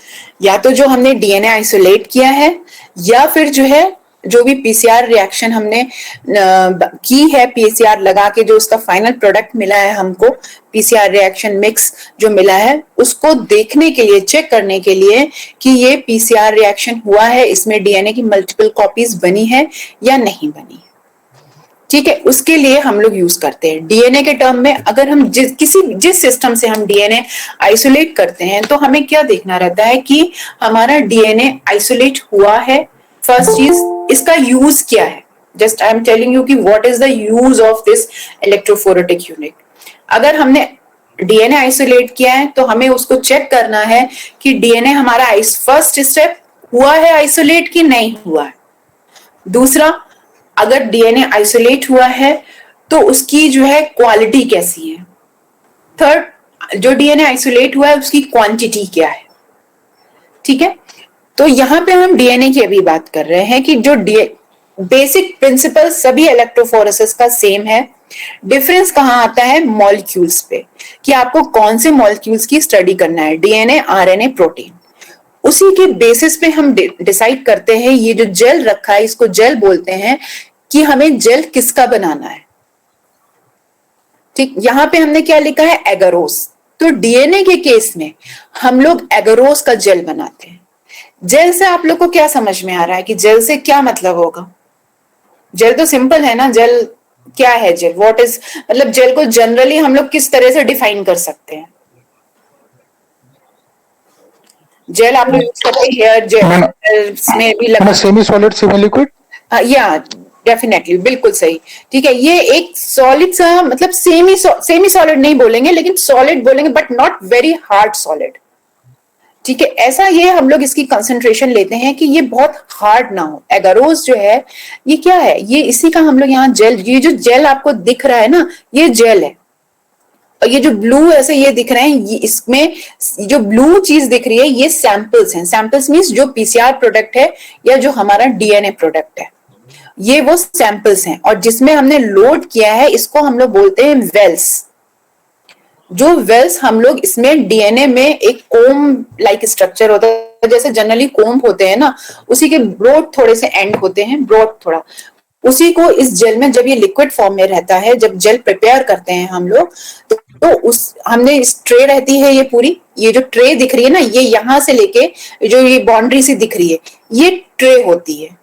[SPEAKER 1] या तो जो हमने डीएनए आइसोलेट किया है, या फिर जो भी पीसीआर रिएक्शन हमने की है, पीसीआर लगा के जो उसका फाइनल प्रोडक्ट मिला है हमको, पीसीआर रिएक्शन मिक्स जो मिला है, उसको देखने के लिए, चेक करने के लिए कि ये पीसीआर रिएक्शन हुआ है, इसमें डीएनए की मल्टीपल कॉपीज बनी है या नहीं बनी। ठीक है, उसके लिए हम लोग यूज करते हैं डीएनए के टर्म में। अगर हम जिस सिस्टम से हम डीएनए आइसोलेट करते हैं तो हमें क्या देखना रहता है कि हमारा डीएनए आइसोलेट हुआ है। फर्स्ट चीज, इसका यूज क्या है। Just I am telling you कि what is the use of this electrophoretic unit. अगर हमने डीएनए आइसोलेट किया है तो हमें उसको चेक करना है कि डीएनए हमारा फर्स्ट स्टेप हुआ है आइसोलेट कि नहीं हुआ है। दूसरा, अगर डीएनए आइसोलेट हुआ है तो उसकी जो है क्वालिटी कैसी है। थर्ड, जो डीएनए आइसोलेट हुआ है उसकी क्वांटिटी क्या है। ठीक है, तो यहां पे हम डीएनए की अभी बात कर रहे हैं कि जो बेसिक प्रिंसिपल सभी इलेक्ट्रोफोरेसिस का सेम है। डिफरेंस कहां आता है? मॉलिक्यूल्स पे, कि आपको कौन से मॉलिक्यूल्स की स्टडी करना है, डीएनए, आरएनए, प्रोटीन। उसी के बेसिस पे हम डिसाइड करते हैं। ये जो जेल रखा है इसको जेल बोलते हैं, कि हमें जेल किसका बनाना है। ठीक, यहां पे हमने क्या लिखा है? एगारोस। तो डीएनए के केस में हम लोग एगारोस का जेल बनाते हैं। जेल से आप लोग को क्या समझ में आ रहा है कि जेल से क्या मतलब होगा? जेल तो सिंपल है ना। जेल क्या है? जेल व्हाट इज, मतलब जेल को जनरली हम लोग किस तरह से डिफाइन कर सकते हैं? जेल आप लोग यूज करते हैं हेयर जेल में भी लगता है,
[SPEAKER 3] सेमी सॉलिड सेमी लिक्विड।
[SPEAKER 1] या डेफिनेटली, बिल्कुल सही। ठीक है, ये एक सॉलिड सा, मतलब सेमी सॉलिड नहीं बोलेंगे लेकिन सॉलिड बोलेंगे, but not very hard solid. ठीक है, ऐसा ये हम लोग इसकी कंसंट्रेशन लेते हैं कि ये बहुत हार्ड ना हो। एगारोस जो है ये क्या है? ये इसी का हम लोग यहाँ जेल, ये जो जेल आपको दिख रहा है ना, ये जेल है। और ये जो ब्लू ऐसे ये दिख रहे हैं, ये इसमें जो ब्लू चीज दिख रही है ये सैंपल्स हैं। सैंपल्स मींस जो पीसीआर प्रोडक्ट है या जो हमारा डीएनए प्रोडक्ट है, ये वो सैंपल्स हैं। और जिसमें हमने लोड किया है इसको हम लोग बोलते हैं वेल्स। जो वेल्स हम लोग इसमें डीएनए में एक कोम लाइक स्ट्रक्चर होता है, जैसे जनरली कोम होते हैं ना, उसी के ब्रॉड थोड़े से एंड होते हैं, ब्रॉड थोड़ा, उसी को इस जेल में जब ये लिक्विड फॉर्म में रहता है, जब जेल प्रिपेयर करते हैं हम लोग, तो उस हमने इस ट्रे रहती है ये पूरी, ये जो ट्रे दिख रही है ना, ये यहां से लेके जो ये बाउंड्री सी दिख रही है ये ट्रे होती है।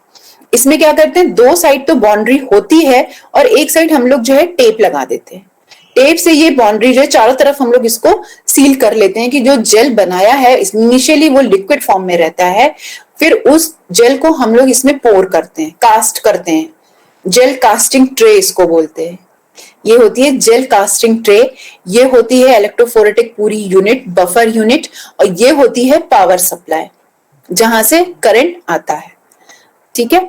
[SPEAKER 1] इसमें क्या करते हैं, दो साइड तो बाउंड्री होती है और एक साइड हम लोग जो है टेप लगा देते हैं। टेप से ये बाउंड्री जो है चारों तरफ हम लोग इसको सील कर लेते हैं कि जो जेल बनाया है इनिशियली वो लिक्विड फॉर्म में रहता है, फिर उस जेल को हम लोग इसमें पोर करते हैं, कास्ट करते हैं। जेल कास्टिंग ट्रे इसको बोलते हैं। ये होती है जेल कास्टिंग ट्रे, ये होती है इलेक्ट्रोफोरेटिक पूरी यूनिट, बफर यूनिट, और ये होती है पावर सप्लाई जहां से करंट आता है। ठीक है,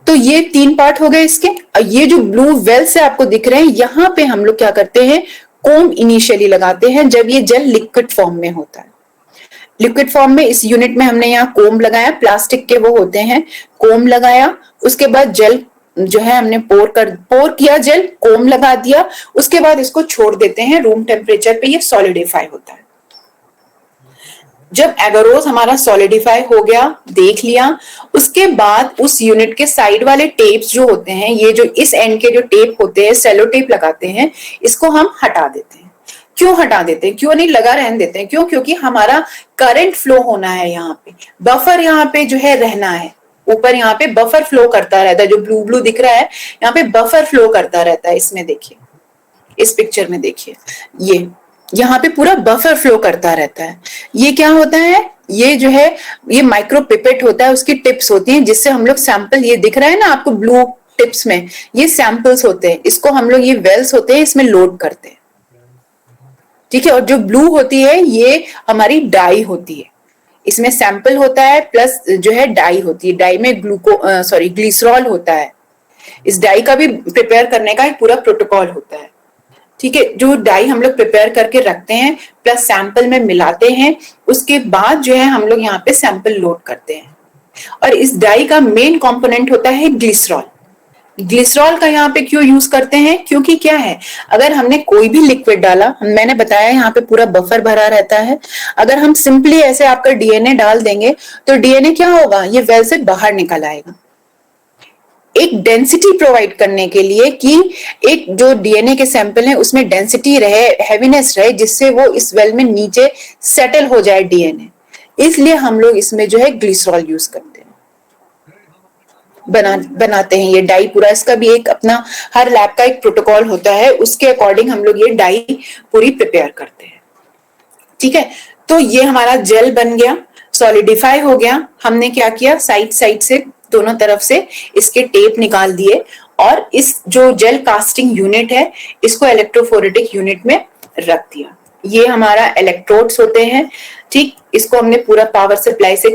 [SPEAKER 1] तो ये 3 पार्ट हो गए इसके। और ये जो ब्लू वेल से आपको दिख रहे हैं, यहां पे हम लोग क्या करते हैं, कोम इनिशियली लगाते हैं जब ये जेल लिक्विड फॉर्म में होता है। लिक्विड फॉर्म में इस यूनिट में हमने यहाँ कोम लगाया, प्लास्टिक के वो होते हैं, कोम लगाया, उसके बाद जेल जो है हमने पोर किया जेल, कोम लगा दिया, उसके बाद इसको छोड़ देते हैं रूम टेम्परेचर पे, ये सॉलिडिफाई होता है। जब एगारोस हमारा सॉलिडिफाई हो गया, देख लिया, उसके बाद उस यूनिट के साइड वाले टेप्स जो होते हैं, ये जो इस एंड के जो टेप होते हैं, सेलो टेप लगाते हैं, इसको हम हटा देते हैं। क्यों हटा देते हैं, क्यों नहीं लगा रहने देते हैं, क्यों? क्योंकि हमारा करंट फ्लो होना है, यहाँ पे बफर यहाँ पे जो है रहना है, ऊपर यहाँ पे बफर फ्लो करता रहता है, जो ब्लू ब्लू दिख रहा है यहाँ पे बफर फ्लो करता रहता है। इसमें देखिए, इस पिक्चर में देखिए, ये यहाँ पे पूरा बफर फ्लो करता रहता है। ये क्या होता है, ये जो है ये माइक्रो पिपेट होता है, उसकी टिप्स होती हैं जिससे हम लोग सैंपल, ये दिख रहा है ना आपको ब्लू टिप्स में, ये सैंपल्स होते हैं, इसको हम लोग, ये वेल्स होते हैं, इसमें लोड करते हैं। ठीक है, और जो ब्लू होती है ये हमारी डाई होती है, इसमें सैंपल होता है प्लस जो है डाई होती है, डाई में ग्लिसरॉल होता है। इस डाई का भी प्रिपेयर करने का एक पूरा प्रोटोकॉल होता है। ठीक है, जो डाई हम लोग प्रिपेयर करके रखते हैं प्लस सैंपल में मिलाते हैं, उसके बाद जो है हम लोग यहाँ पे सैंपल लोड करते हैं। और इस डाई का मेन कंपोनेंट होता है ग्लिसरॉल। ग्लिसरॉल का यहाँ पे क्यों यूज करते हैं, क्योंकि क्या है, अगर हमने कोई भी लिक्विड डाला, मैंने बताया यहाँ पे पूरा बफर भरा रहता है, अगर हम सिंपली ऐसे आपका डीएनए डाल देंगे तो डीएनए क्या होगा, ये वेल से बाहर निकल आएगा। एक डेंसिटी प्रोवाइड करने के लिए कि एक जो डीएनए के सैंपल है उसमें डेंसिटी रहे, हैवीनेस रहे, जिससे वो इस वेल में नीचे सेटल हो जाए डीएनए, इसलिए हम लोग इसमें जो है ग्लिसरॉल यूज करते हैं, बनाते हैं ये डाई पूरा। इसका भी एक अपना हर लैब का एक प्रोटोकॉल होता है, उसके अकॉर्डिंग हम लोग ये डाई पूरी प्रिपेयर करते हैं। ठीक है, तो ये हमारा जेल बन गया, सॉलिडिफाई हो गया। हमने क्या किया, साइड साइड से दोनों तरफ से इसके टेप निकाल दिए, और इस जो जेल कास्टिंग यूनिट है इसको इलेक्ट्रोफोरेटिक यूनिट में रख दिया। ये हमारा इलेक्ट्रोड्स होते हैं। ठीक, इसको हमने पूरा पावर सप्लाई से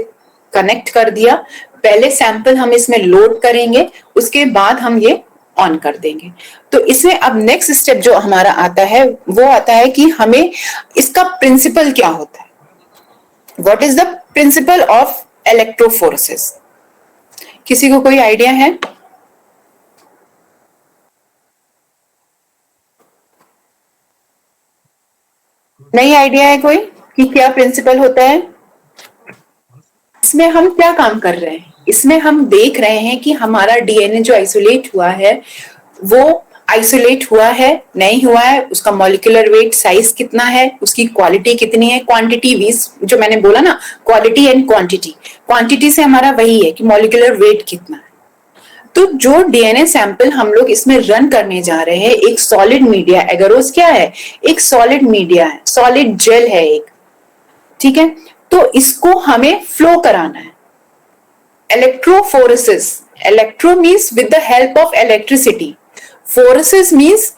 [SPEAKER 1] कनेक्ट कर दिया। पहले सैंपल हम इसमें लोड करेंगे, उसके बाद हम ये ऑन कर देंगे। तो इसमें अब नेक्स्ट स्टेप जो हमारा आता है वो आता है कि हमें इसका प्रिंसिपल क्या होता है, what is the principle of electrophoresis. किसी को कोई आइडिया है? नहीं आइडिया है कोई कि क्या प्रिंसिपल होता है? इसमें हम क्या काम कर रहे हैं, इसमें हम देख रहे हैं कि हमारा डीएनए जो आइसोलेट हुआ है वो आइसोलेट हुआ है नहीं हुआ है, उसका मॉलिक्यूलर वेट साइज कितना है, उसकी क्वालिटी कितनी है, क्वांटिटी वीज जो मैंने बोला ना, क्वालिटी एंड क्वांटिटी, क्वांटिटी से हमारा वही है कि मॉलिक्यूलर वेट कितना है। तो जो डीएनए सैंपल हम लोग इसमें रन करने जा रहे हैं, एक सॉलिड मीडिया, एगारोस क्या है, एक सॉलिड मीडिया है, सॉलिड जेल है एक। ठीक है, तो इसको हमें फ्लो कराना है। Electrophoresis, electro means with the help of electricity, phoresis means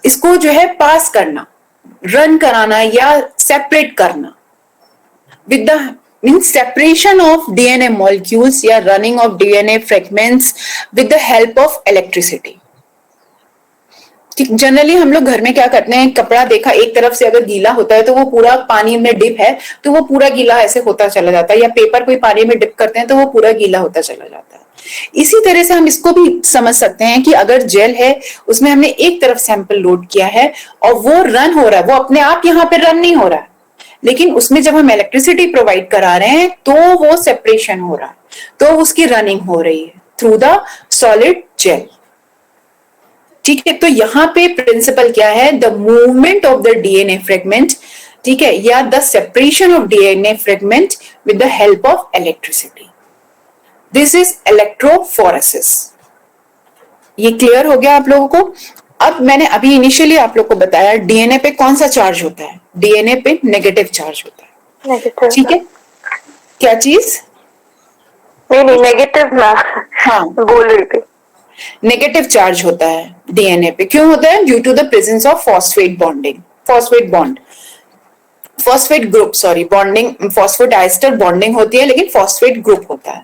[SPEAKER 1] इसको जो है पास करना, रन कराना या सेपरेट करना, with the means separation of DNA molecules या running of DNA fragments with the help of electricity। ठीक, जनरली हम लोग घर में क्या करते हैं, कपड़ा देखा एक तरफ से अगर गीला होता है तो वो पूरा पानी में डिप है तो वो पूरा गीला ऐसे होता चला जाता है, या पेपर कोई पानी में डिप करते हैं तो वो पूरा गीला होता चला जाता है। इसी तरह से हम इसको भी समझ सकते हैं कि अगर जेल है उसमें हमने एक तरफ सैंपल लोड किया है और वो रन हो रहा है, वो अपने आप यहाँ पे रन नहीं हो रहा है, लेकिन उसमें जब हम इलेक्ट्रिसिटी प्रोवाइड करा रहे हैं तो वो सेपरेशन हो रहा है, तो उसकी रनिंग हो रही है थ्रू द सॉलिड जेल। ठीक है, तो यहाँ पे प्रिंसिपल क्या है, the movement of the DNA fragment, ठीक है, या the separation of DNA fragment with the help of electricity, this is electrophoresis. ये क्लियर हो गया आप लोगों को? अब मैंने अभी इनिशियली आप लोग को बताया डीएनए पे कौन सा चार्ज होता है, डीएनए पे नेगेटिव चार्ज होता है। ठीक है, क्या चीज?
[SPEAKER 2] नहीं नेगेटिव ना,
[SPEAKER 1] हाँ
[SPEAKER 2] बोल रही थी।
[SPEAKER 1] नेगेटिव चार्ज होता है डीएनए पे। क्यों होता है? Due to the presence of phosphate bonding, phosphate bond, phosphate group, sorry, bonding, phosphodiester bonding होती है लेकिन फॉस्फेट ग्रुप होता है।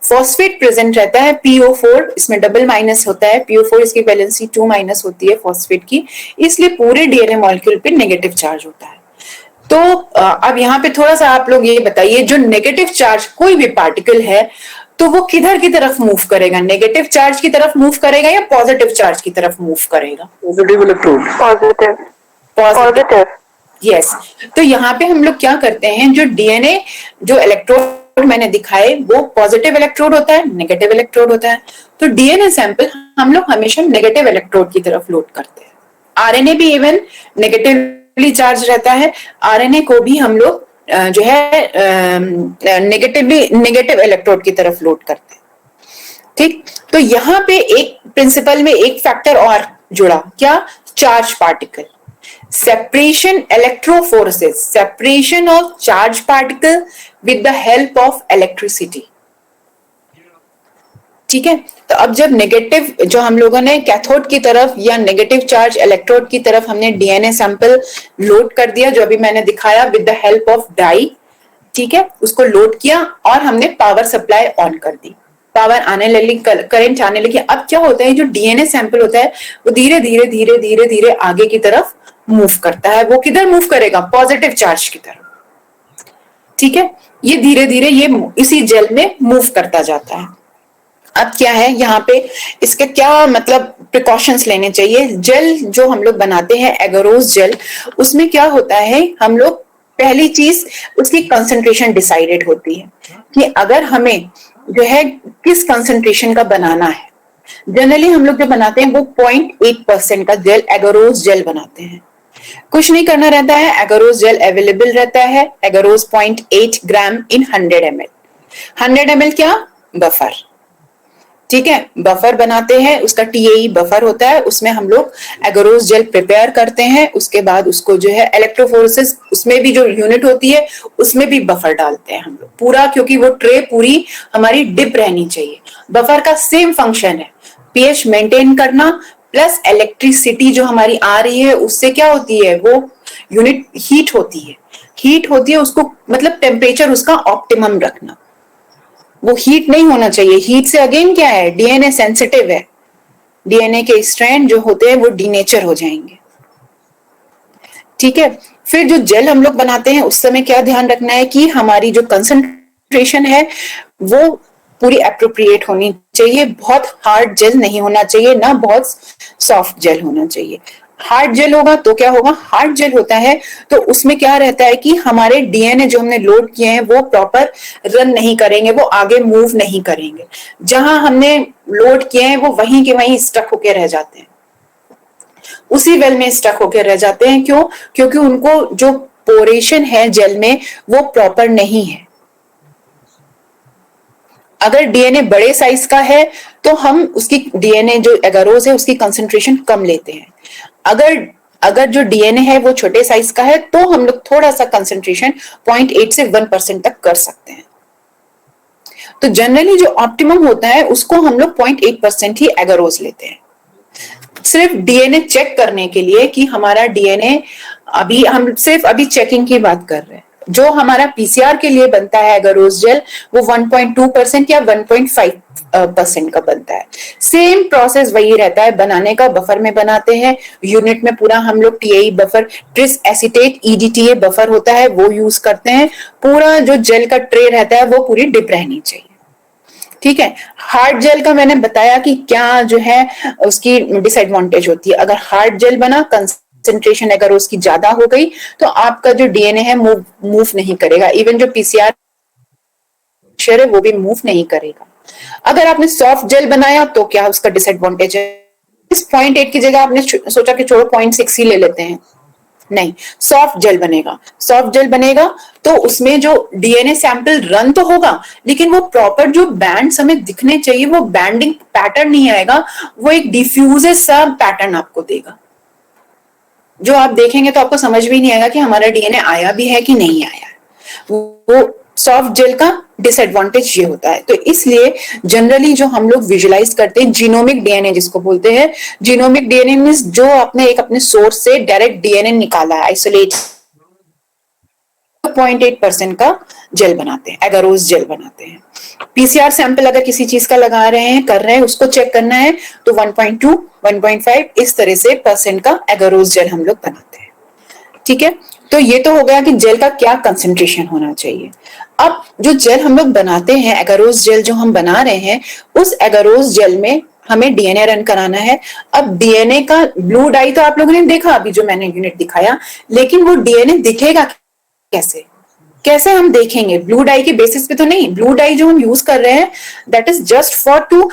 [SPEAKER 1] फॉस्फेट प्रेजेंट रहता है, PO4, इसमें डबल माइनस होता है, PO4 इसकी वैलेंसी 2 माइनस होती है फॉस्फेट की, इसलिए पूरे डीएनए मॉलिक्यूल पे नेगेटिव चार्ज होता है। तो अब यहाँ पे थोड़ा सा आप लोग ये बताइए, जो नेगेटिव चार्ज कोई भी पार्टिकल है तो वो किधर की तरफ मूव करेगा? नेगेटिव चार्ज की तरफ मूव करेगा या पॉजिटिव चार्ज की तरफ मूव करेगा?
[SPEAKER 3] Positive electrode.
[SPEAKER 2] Positive.
[SPEAKER 1] Positive, yes. तो यहाँ पे हम लोग क्या करते हैं, जो डीएनए जो इलेक्ट्रोड मैंने दिखाए वो पॉजिटिव इलेक्ट्रोड होता है, नेगेटिव इलेक्ट्रोड होता है। तो डीएनए सैंपल हम लोग हमेशा नेगेटिव इलेक्ट्रोड की तरफ लोड करते हैं। आरएनए भी इवन नेगेटिवली चार्ज रहता है, आरएनए को भी हम लोग जो है नेगेटिव इलेक्ट्रोड की तरफ लोड करते हैं। ठीक, तो यहाँ पे एक प्रिंसिपल में एक फैक्टर और जुड़ा, क्या? Charge particle, separation electrophorosis, separation of charge particle with the help of electricity। ठीक है, तो अब जब नेगेटिव, जो हम लोगों ने कैथोड की तरफ या नेगेटिव चार्ज इलेक्ट्रोड की तरफ हमने डीएनए सैंपल लोड कर दिया, जो अभी मैंने दिखाया, with the help of dye, ठीक है, उसको लोड किया और हमने पावर सप्लाई ऑन कर दी, पावर आने लगी, करंट आने लगी। अब क्या होता है, जो डीएनए सैंपल होता है वो धीरे धीरे धीरे धीरे धीरे आगे की तरफ मूव करता है। वो किधर मूव करेगा? पॉजिटिव चार्ज की तरफ। ठीक है, ये धीरे धीरे ये इसी जेल में मूव करता जाता है। अब क्या है यहाँ पे, इसके क्या मतलब प्रिकॉशंस लेने चाहिए? जेल जो हम लोग बनाते हैं एगरोस जेल, उसमें क्या होता है, हम लोग पहली चीज उसकी कंसंट्रेशन डिसाइडेड होती है कि अगर हमें जो है किस कंसंट्रेशन का बनाना है। जनरली हम लोग जो बनाते हैं वो 0.8% का जेल, एगरोस जेल बनाते हैं। कुछ नहीं करना रहता है, एगरोस जेल अवेलेबल रहता है, एगरोस 0.8 ग्राम इन 100 ml। 100 ml क्या? बफर। ठीक है, बफर बनाते हैं, उसका TAE बफर होता है, उसमें हम लोग एगरोस जेल प्रिपेयर करते हैं। उसके बाद उसको जो है इलेक्ट्रोफोरेसिस, उसमें भी जो यूनिट होती है उसमें भी बफर डालते हैं हम लोग पूरा, क्योंकि वो ट्रे पूरी हमारी डिप रहनी चाहिए। बफर का सेम फंक्शन है, pH मेंटेन करना प्लस इलेक्ट्रिसिटी जो हमारी आ रही है उससे क्या होती है, वो यूनिट हीट होती है, उसको मतलब टेम्परेचर उसका ऑप्टिमम रखना। वो हीट नहीं होना चाहिए, हीट से अगेन क्या है, डीएनए सेंसिटिव है, डीएनए के स्ट्रैंड जो होते हैं वो डीनेचर हो जाएंगे। ठीक है, फिर जो जेल हम लोग बनाते हैं उस समय क्या ध्यान रखना है कि हमारी जो कंसंट्रेशन है वो पूरी एप्रोप्रिएट होनी चाहिए। बहुत हार्ड जेल नहीं होना चाहिए, ना बहुत सॉफ्ट जेल होना चाहिए। हार्ड जेल होगा तो क्या होगा, हार्ड जेल होता है तो उसमें क्या रहता है कि हमारे डीएनए जो हमने लोड किए हैं वो प्रॉपर रन नहीं करेंगे, वो आगे मूव नहीं करेंगे। जहां हमने लोड किए हैं वो वहीं के वहीं स्टक होके रह जाते हैं, उसी वेल में स्टक होके रह जाते हैं। क्यों? क्योंकि उनको जो पोरेशन है जेल में वो प्रॉपर नहीं है। अगर डीएनए बड़े साइज का है तो हम उसकी डीएनए जो एगरोस है उसकी कंसंट्रेशन कम लेते हैं। अगर जो डीएनए है वो छोटे साइज का है तो हम लोग थोड़ा सा कंसंट्रेशन 0.8 से 1% तक कर सकते हैं। तो जनरली जो ऑप्टिमम होता है उसको हम लोग 0.8% ही एगरोस लेते हैं, सिर्फ डीएनए चेक करने के लिए कि हमारा डीएनए, अभी हम सिर्फ अभी चेकिंग की बात कर रहे हैं। जो हमारा पीसीआर के लिए बनता है एगरोस जेल वो 1.2% या 1.5% का बनता है। सेम प्रोसेस वही रहता है बनाने का, बफर में बनाते हैं, यूनिट में पूरा हम लोग TAE buffer, tris acetate EDTA buffer होता है वो यूज करते हैं। पूरा जो जेल का ट्रे रहता है वो पूरी डिप रहनी चाहिए। ठीक है, हार्ड जेल का मैंने बताया कि क्या जो है उसकी डिसएडवांटेज होती है। अगर हार्ड जेल बना, कंसंट्रेशन अगर उसकी ज्यादा हो गई तो आपका जो डीएनए है मूव नहीं करेगा, इवन जो पीसीआर है वो भी मूव नहीं करेगा। अगर आपने सॉफ्ट जेल बनाया तो क्या उसका डिसएडवांटेज है, इस 0.8 की जगह आपने सोचा कि छोड़ो 0.6 ही ले लेते हैं, नहीं, सॉफ्ट जेल बनेगा। सॉफ्ट जेल बनेगा तो उसमें जो डीएनए सैंपल रन तो होगा लेकिन वो प्रॉपर जो बैंड्स हमें दिखने चाहिए वो बैंडिंग पैटर्न नहीं आएगा, वो एक डिफ्यूज सा पैटर्न आपको देगा। जो आप देखेंगे तो आपको समझ भी नहीं आएगा कि हमारा डीएनए आया भी है कि नहीं आया। वो सॉफ्ट जेल का डिसएडवांटेज ये होता है। तो इसलिए जनरली जो हम लोग विजुलाइज करते हैं जीनोमिक डीएनए जिसको बोलते हैं, जीनोमिक डीएनए मींस जो आपने एक अपने सोर्स से डायरेक्ट डीएनए निकाला है, आइसोलेट 0.8% का जेल बनाते हैं, एगारोज जेल बनाते हैं। पीसीआर सैंपल अगर किसी चीज का लगा रहे हैं, कर रहे हैं, उसको चेक करना है तो 1.2 1.5 इस तरह से परसेंट का एगारोज जेल हम लोग बनाते हैं। ठीक है, तो ये तो हो गया कि जेल का क्या कंसंट्रेशन होना चाहिए। अब जो जेल हम लोग बनाते हैं, एगारोज जेल जो हम बना रहे हैं, उस एगारोज जेल में हमें डीएनए रन कराना है। अब डीएनए का ब्लू डाई तो आप लोगों ने देखा अभी जो मैंने यूनिट दिखाया, लेकिन वो डीएनए दिखेगा कैसे, कैसे हम देखेंगे? ब्लू डाई के बेसिस पे तो नहीं। ब्लू डाई जो हम यूज कर रहे हैं that is just for to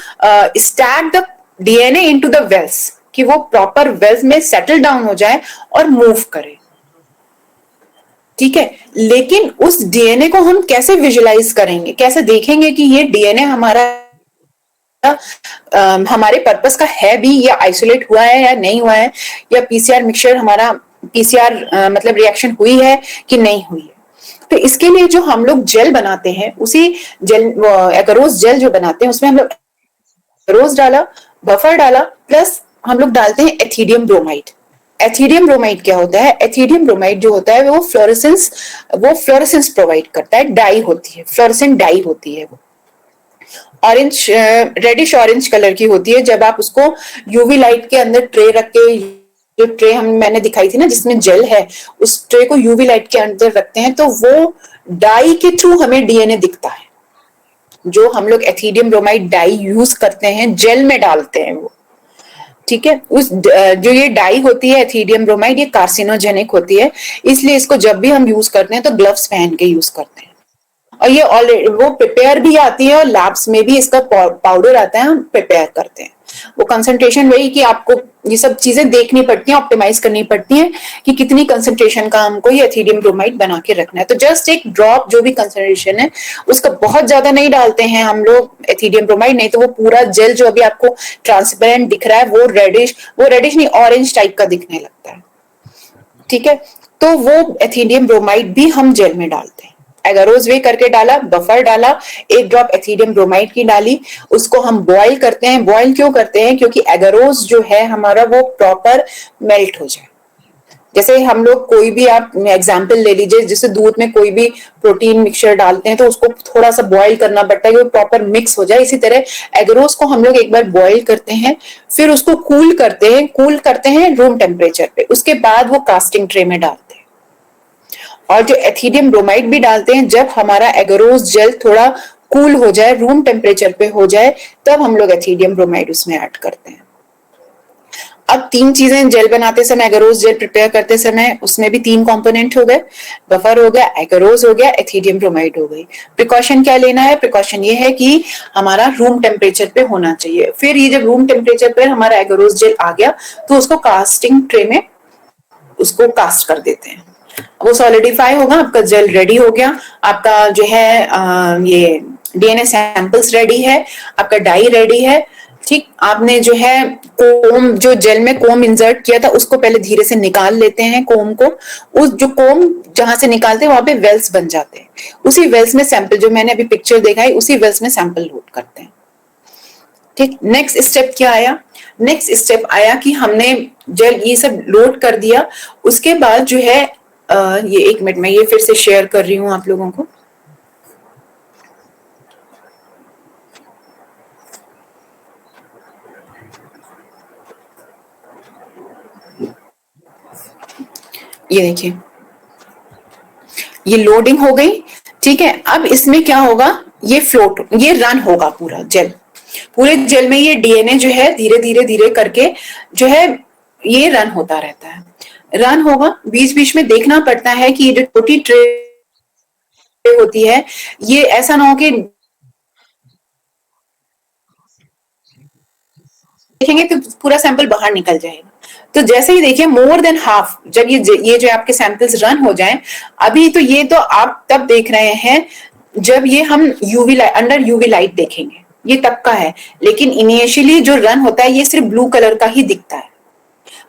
[SPEAKER 1] stack the DNA into the wells, कि वो प्रॉपर वेल्स में सेटल डाउन हो जाए और मूव करे। ठीक है, लेकिन उस डीएनए को हम कैसे विजुलाइज करेंगे, कैसे देखेंगे कि ये डीएनए हमारा हमारे पर्पस का है भी, या आइसोलेट हुआ है या नहीं हुआ है, या पीसीआर मिक्सचर हमारा पीसीआर मतलब रिएक्शन हुई है कि नहीं हुई है। तो इसके लिए जो हम लोग जेल बनाते हैं, उसी जेल एगारोज जेल जो बनाते हैं उसमें हम लोग एगारोज डाला, बफर डाला, प्लस हम लोग डालते हैं एथिडियम ब्रोमाइड। एथिडियम ब्रोमाइड क्या होता है? एथिडियम ब्रोमाइड जो होता है वो फ्लोरेसेंस प्रोवाइड करता है, डाई होती है, फ्लोरेसेंट डाई होती है, वो ऑरेंज रेडिश ऑरेंज कलर की होती है। जब आप उसको यूवी लाइट के अंदर ट्रे रख के, जो ट्रे मैंने दिखाई थी ना जिसमें जेल है, उस ट्रे को यूवी लाइट के अंदर रखते हैं तो वो डाई के थ्रू हमें डीएनए दिखता है। जो हम लोग एथिडियम ब्रोमाइड डाई यूज करते हैं, जेल में डालते हैं वो। ठीक है, उस जो ये डाई होती है एथिडियम ब्रोमाइड, ये कार्सिनोजेनिक होती है, इसलिए इसको जब भी हम यूज करते हैं तो ग्लव्स पहन के यूज करते हैं। और ये ऑलरेडी वो प्रिपेयर भी आती है और लैब्स में भी इसका पाउडर आता है, हम प्रिपेयर करते हैं। वो कंसंट्रेशन वही कि आपको ये सब चीजें देखनी पड़ती हैं, ऑप्टिमाइज करनी पड़ती हैं कि कितनी कंसंट्रेशन का हमको ये एथिडियम ब्रोमाइड बना के रखना है। तो जस्ट एक ड्रॉप जो भी कंसंट्रेशन है उसका बहुत ज्यादा नहीं डालते हैं हम लोग एथिडियम ब्रोमाइड, नहीं तो वो पूरा जेल जो अभी आपको ट्रांसपेरेंट दिख रहा है वो रेडिश नहीं ऑरेंज टाइप का दिखने लगता है। ठीक है, तो वो एथिडियम ब्रोमाइड भी हम जेल में डालते हैं। एगारोज वे करके डाला, बफर डाला, एक ड्रॉप एथिडियम ब्रोमाइड की डाली, उसको हम बॉईल करते हैं। बॉईल क्यों करते हैं? क्योंकि एगारोज जो है हमारा वो प्रॉपर मेल्ट हो जाए। जैसे हम लोग कोई भी, आप एग्जांपल ले लीजिए, जैसे दूध में कोई भी प्रोटीन मिक्सचर डालते हैं तो उसको थोड़ा सा बॉईल करना पड़ता है कि वो प्रॉपर मिक्स हो जाए। इसी तरह एगरोज को हम लोग एक बार बॉईल करते हैं, फिर उसको कूल करते हैं रूम टेम्परेचर पे, उसके बाद वो कास्टिंग ट्रे में डालते हैं। और जो एथिडियम ब्रोमाइड भी डालते हैं, जब हमारा एगरोज जेल थोड़ा कूल हो जाए, रूम टेम्परेचर पे हो जाए, तब हम लोग एथिडियम ब्रोमाइड उसमें ऐड करते हैं। अब तीन चीजें जेल बनाते समय, एगरोज जेल प्रिपेयर करते समय, उसमें भी तीन कंपोनेंट हो गए, बफर हो गया, एगरोज हो गया, एथिडियम ब्रोमाइड हो गई। प्रिकॉशन क्या लेना है? प्रिकॉशन ये है कि हमारा रूम टेम्परेचर पे होना चाहिए। फिर ये जब रूम टेम्परेचर पे हमारा एगरोज जेल आ गया तो उसको कास्टिंग ट्रे में उसको कास्ट कर देते हैं। वो सॉलिडिफाई होगा, आपका जेल रेडी हो गया, आपका जो है ये डीएनए सैंपल्स रेडी है, आपका डाई रेडी है। ठीक, आपने जो है कोम, जो जेल में कोम इंसर्ट किया था उसको पहले धीरे से निकाल लेते हैं कोम को। उस जो कोम जहां से निकालते हैं वहां पे वेल्स बन जाते हैं, उसी वेल्स में सैंपल, जो मैंने अभी पिक्चर देखा है, उसी वेल्स में सैंपल लोड करते हैं। ठीक, नेक्स्ट स्टेप क्या आया? नेक्स्ट स्टेप आया कि हमने जेल ये सब लोड कर दिया, उसके बाद जो है ये एक मिनट में ये फिर से शेयर कर रही हूं आप लोगों को। ये देखिए, ये लोडिंग हो गई। ठीक है, अब इसमें क्या होगा? ये फ्लोट, ये रन होगा पूरा जेल, पूरे जेल में ये डीएनए जो है धीरे धीरे धीरे करके जो है ये रन होता रहता है, रन होगा। बीच बीच में देखना पड़ता है कि ये जो छोटी ट्रे होती है, ये ऐसा ना हो कि देखेंगे तो पूरा सैंपल बाहर निकल जाएगा। तो जैसे ही देखिए मोर देन हाफ, जब ये जो आपके सैंपल्स रन हो जाएं, अभी तो ये तो आप तब देख रहे हैं जब ये हम यूवी अंडर यूवी लाइट देखेंगे, ये तब का है। लेकिन इनिशियली जो रन होता है ये सिर्फ ब्लू कलर का ही दिखता है,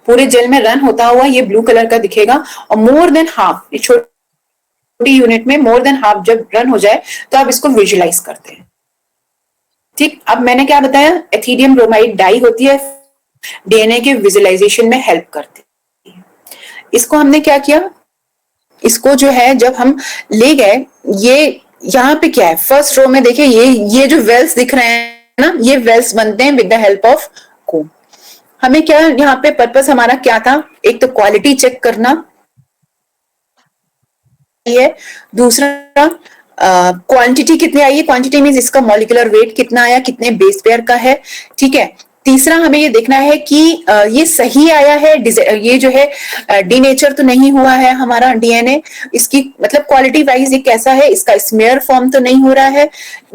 [SPEAKER 1] पूरे जेल में रन होता हुआ ये ब्लू कलर का दिखेगा। और मोर देन हाफ, ये छोटे छोटी यूनिट में मोर देन हाफ जब रन हो जाए तो आप इसको विजुलाइज करते हैं। ठीक, अब मैंने क्या बताया, एथिडियम ब्रोमाइड डाई होती है, डीएनए के विजुलाइजेशन में हेल्प करती है। इसको हमने क्या किया, इसको जो है जब हम ले गए, ये यहाँ पे क्या है, फर्स्ट रो में देखिए ये जो वेल्स दिख रहे हैं ना, ये वेल्स बनते हैं विद द हेल्प ऑफ कोम। हमें क्या यहाँ पे पर्पस हमारा क्या था, एक तो क्वालिटी चेक करना है, दूसरा क्वांटिटी कितनी आई है, क्वांटिटी मींस इसका मॉलिक्यूलर वेट कितना आया, कितने बेस पेयर का है, ठीक है। तीसरा हमें ये देखना है कि ये सही आया है, ये जो है डीनेचर तो नहीं हुआ है हमारा डीएनए, इसकी मतलब क्वालिटी वाइज ये कैसा है, इसका स्मेयर फॉर्म तो नहीं हो रहा है,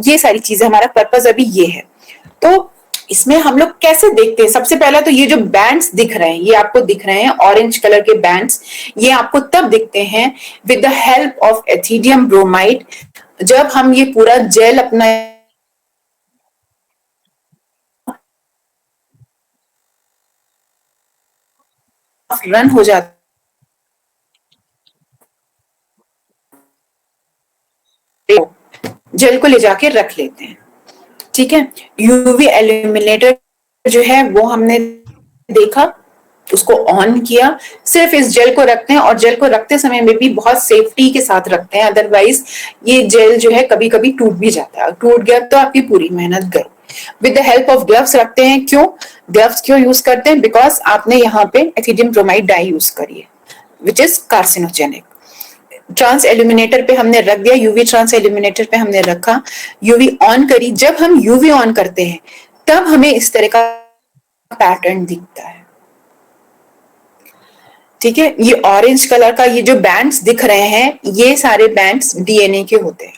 [SPEAKER 1] ये सारी चीजें हमारा पर्पस अभी ये है। तो इसमें हम लोग कैसे देखते हैं, सबसे पहला तो ये जो बैंड्स दिख रहे हैं, ये आपको दिख रहे हैं ऑरेंज कलर के बैंड्स, ये आपको तब दिखते हैं with the help of ethidium bromide, जब हम ये पूरा जेल अपना रन हो जाता जेल को ले जाके रख लेते हैं, ठीक है। यूवी एल्यूमिनेटर जो है वो हमने देखा, उसको ऑन किया, सिर्फ इस जेल को रखते हैं और जेल को रखते समय में भी बहुत सेफ्टी के साथ रखते हैं, अदरवाइज ये जेल जो है कभी कभी टूट भी जाता है, टूट गया तो आपकी पूरी मेहनत गई। With the help of gloves रखते हैं, क्यों ग्लव्स क्यों यूज करते हैं, बिकॉज आपने यहाँ पे एथिडियम ब्रोमाइड डाई यूज करी है which is carcinogenic. Transilluminator पे हमने रख दिया, यूवी ट्रांस एल्यूमिनेटर पे हमने रखा, यूवी ऑन करी, जब हम यूवी ऑन करते हैं तब हमें इस तरह का पैटर्न दिखता है, ठीक है। ये ऑरेंज कलर का ये जो बैंड्स दिख रहे हैं, ये सारे बैंड्स डीएनए के होते हैं।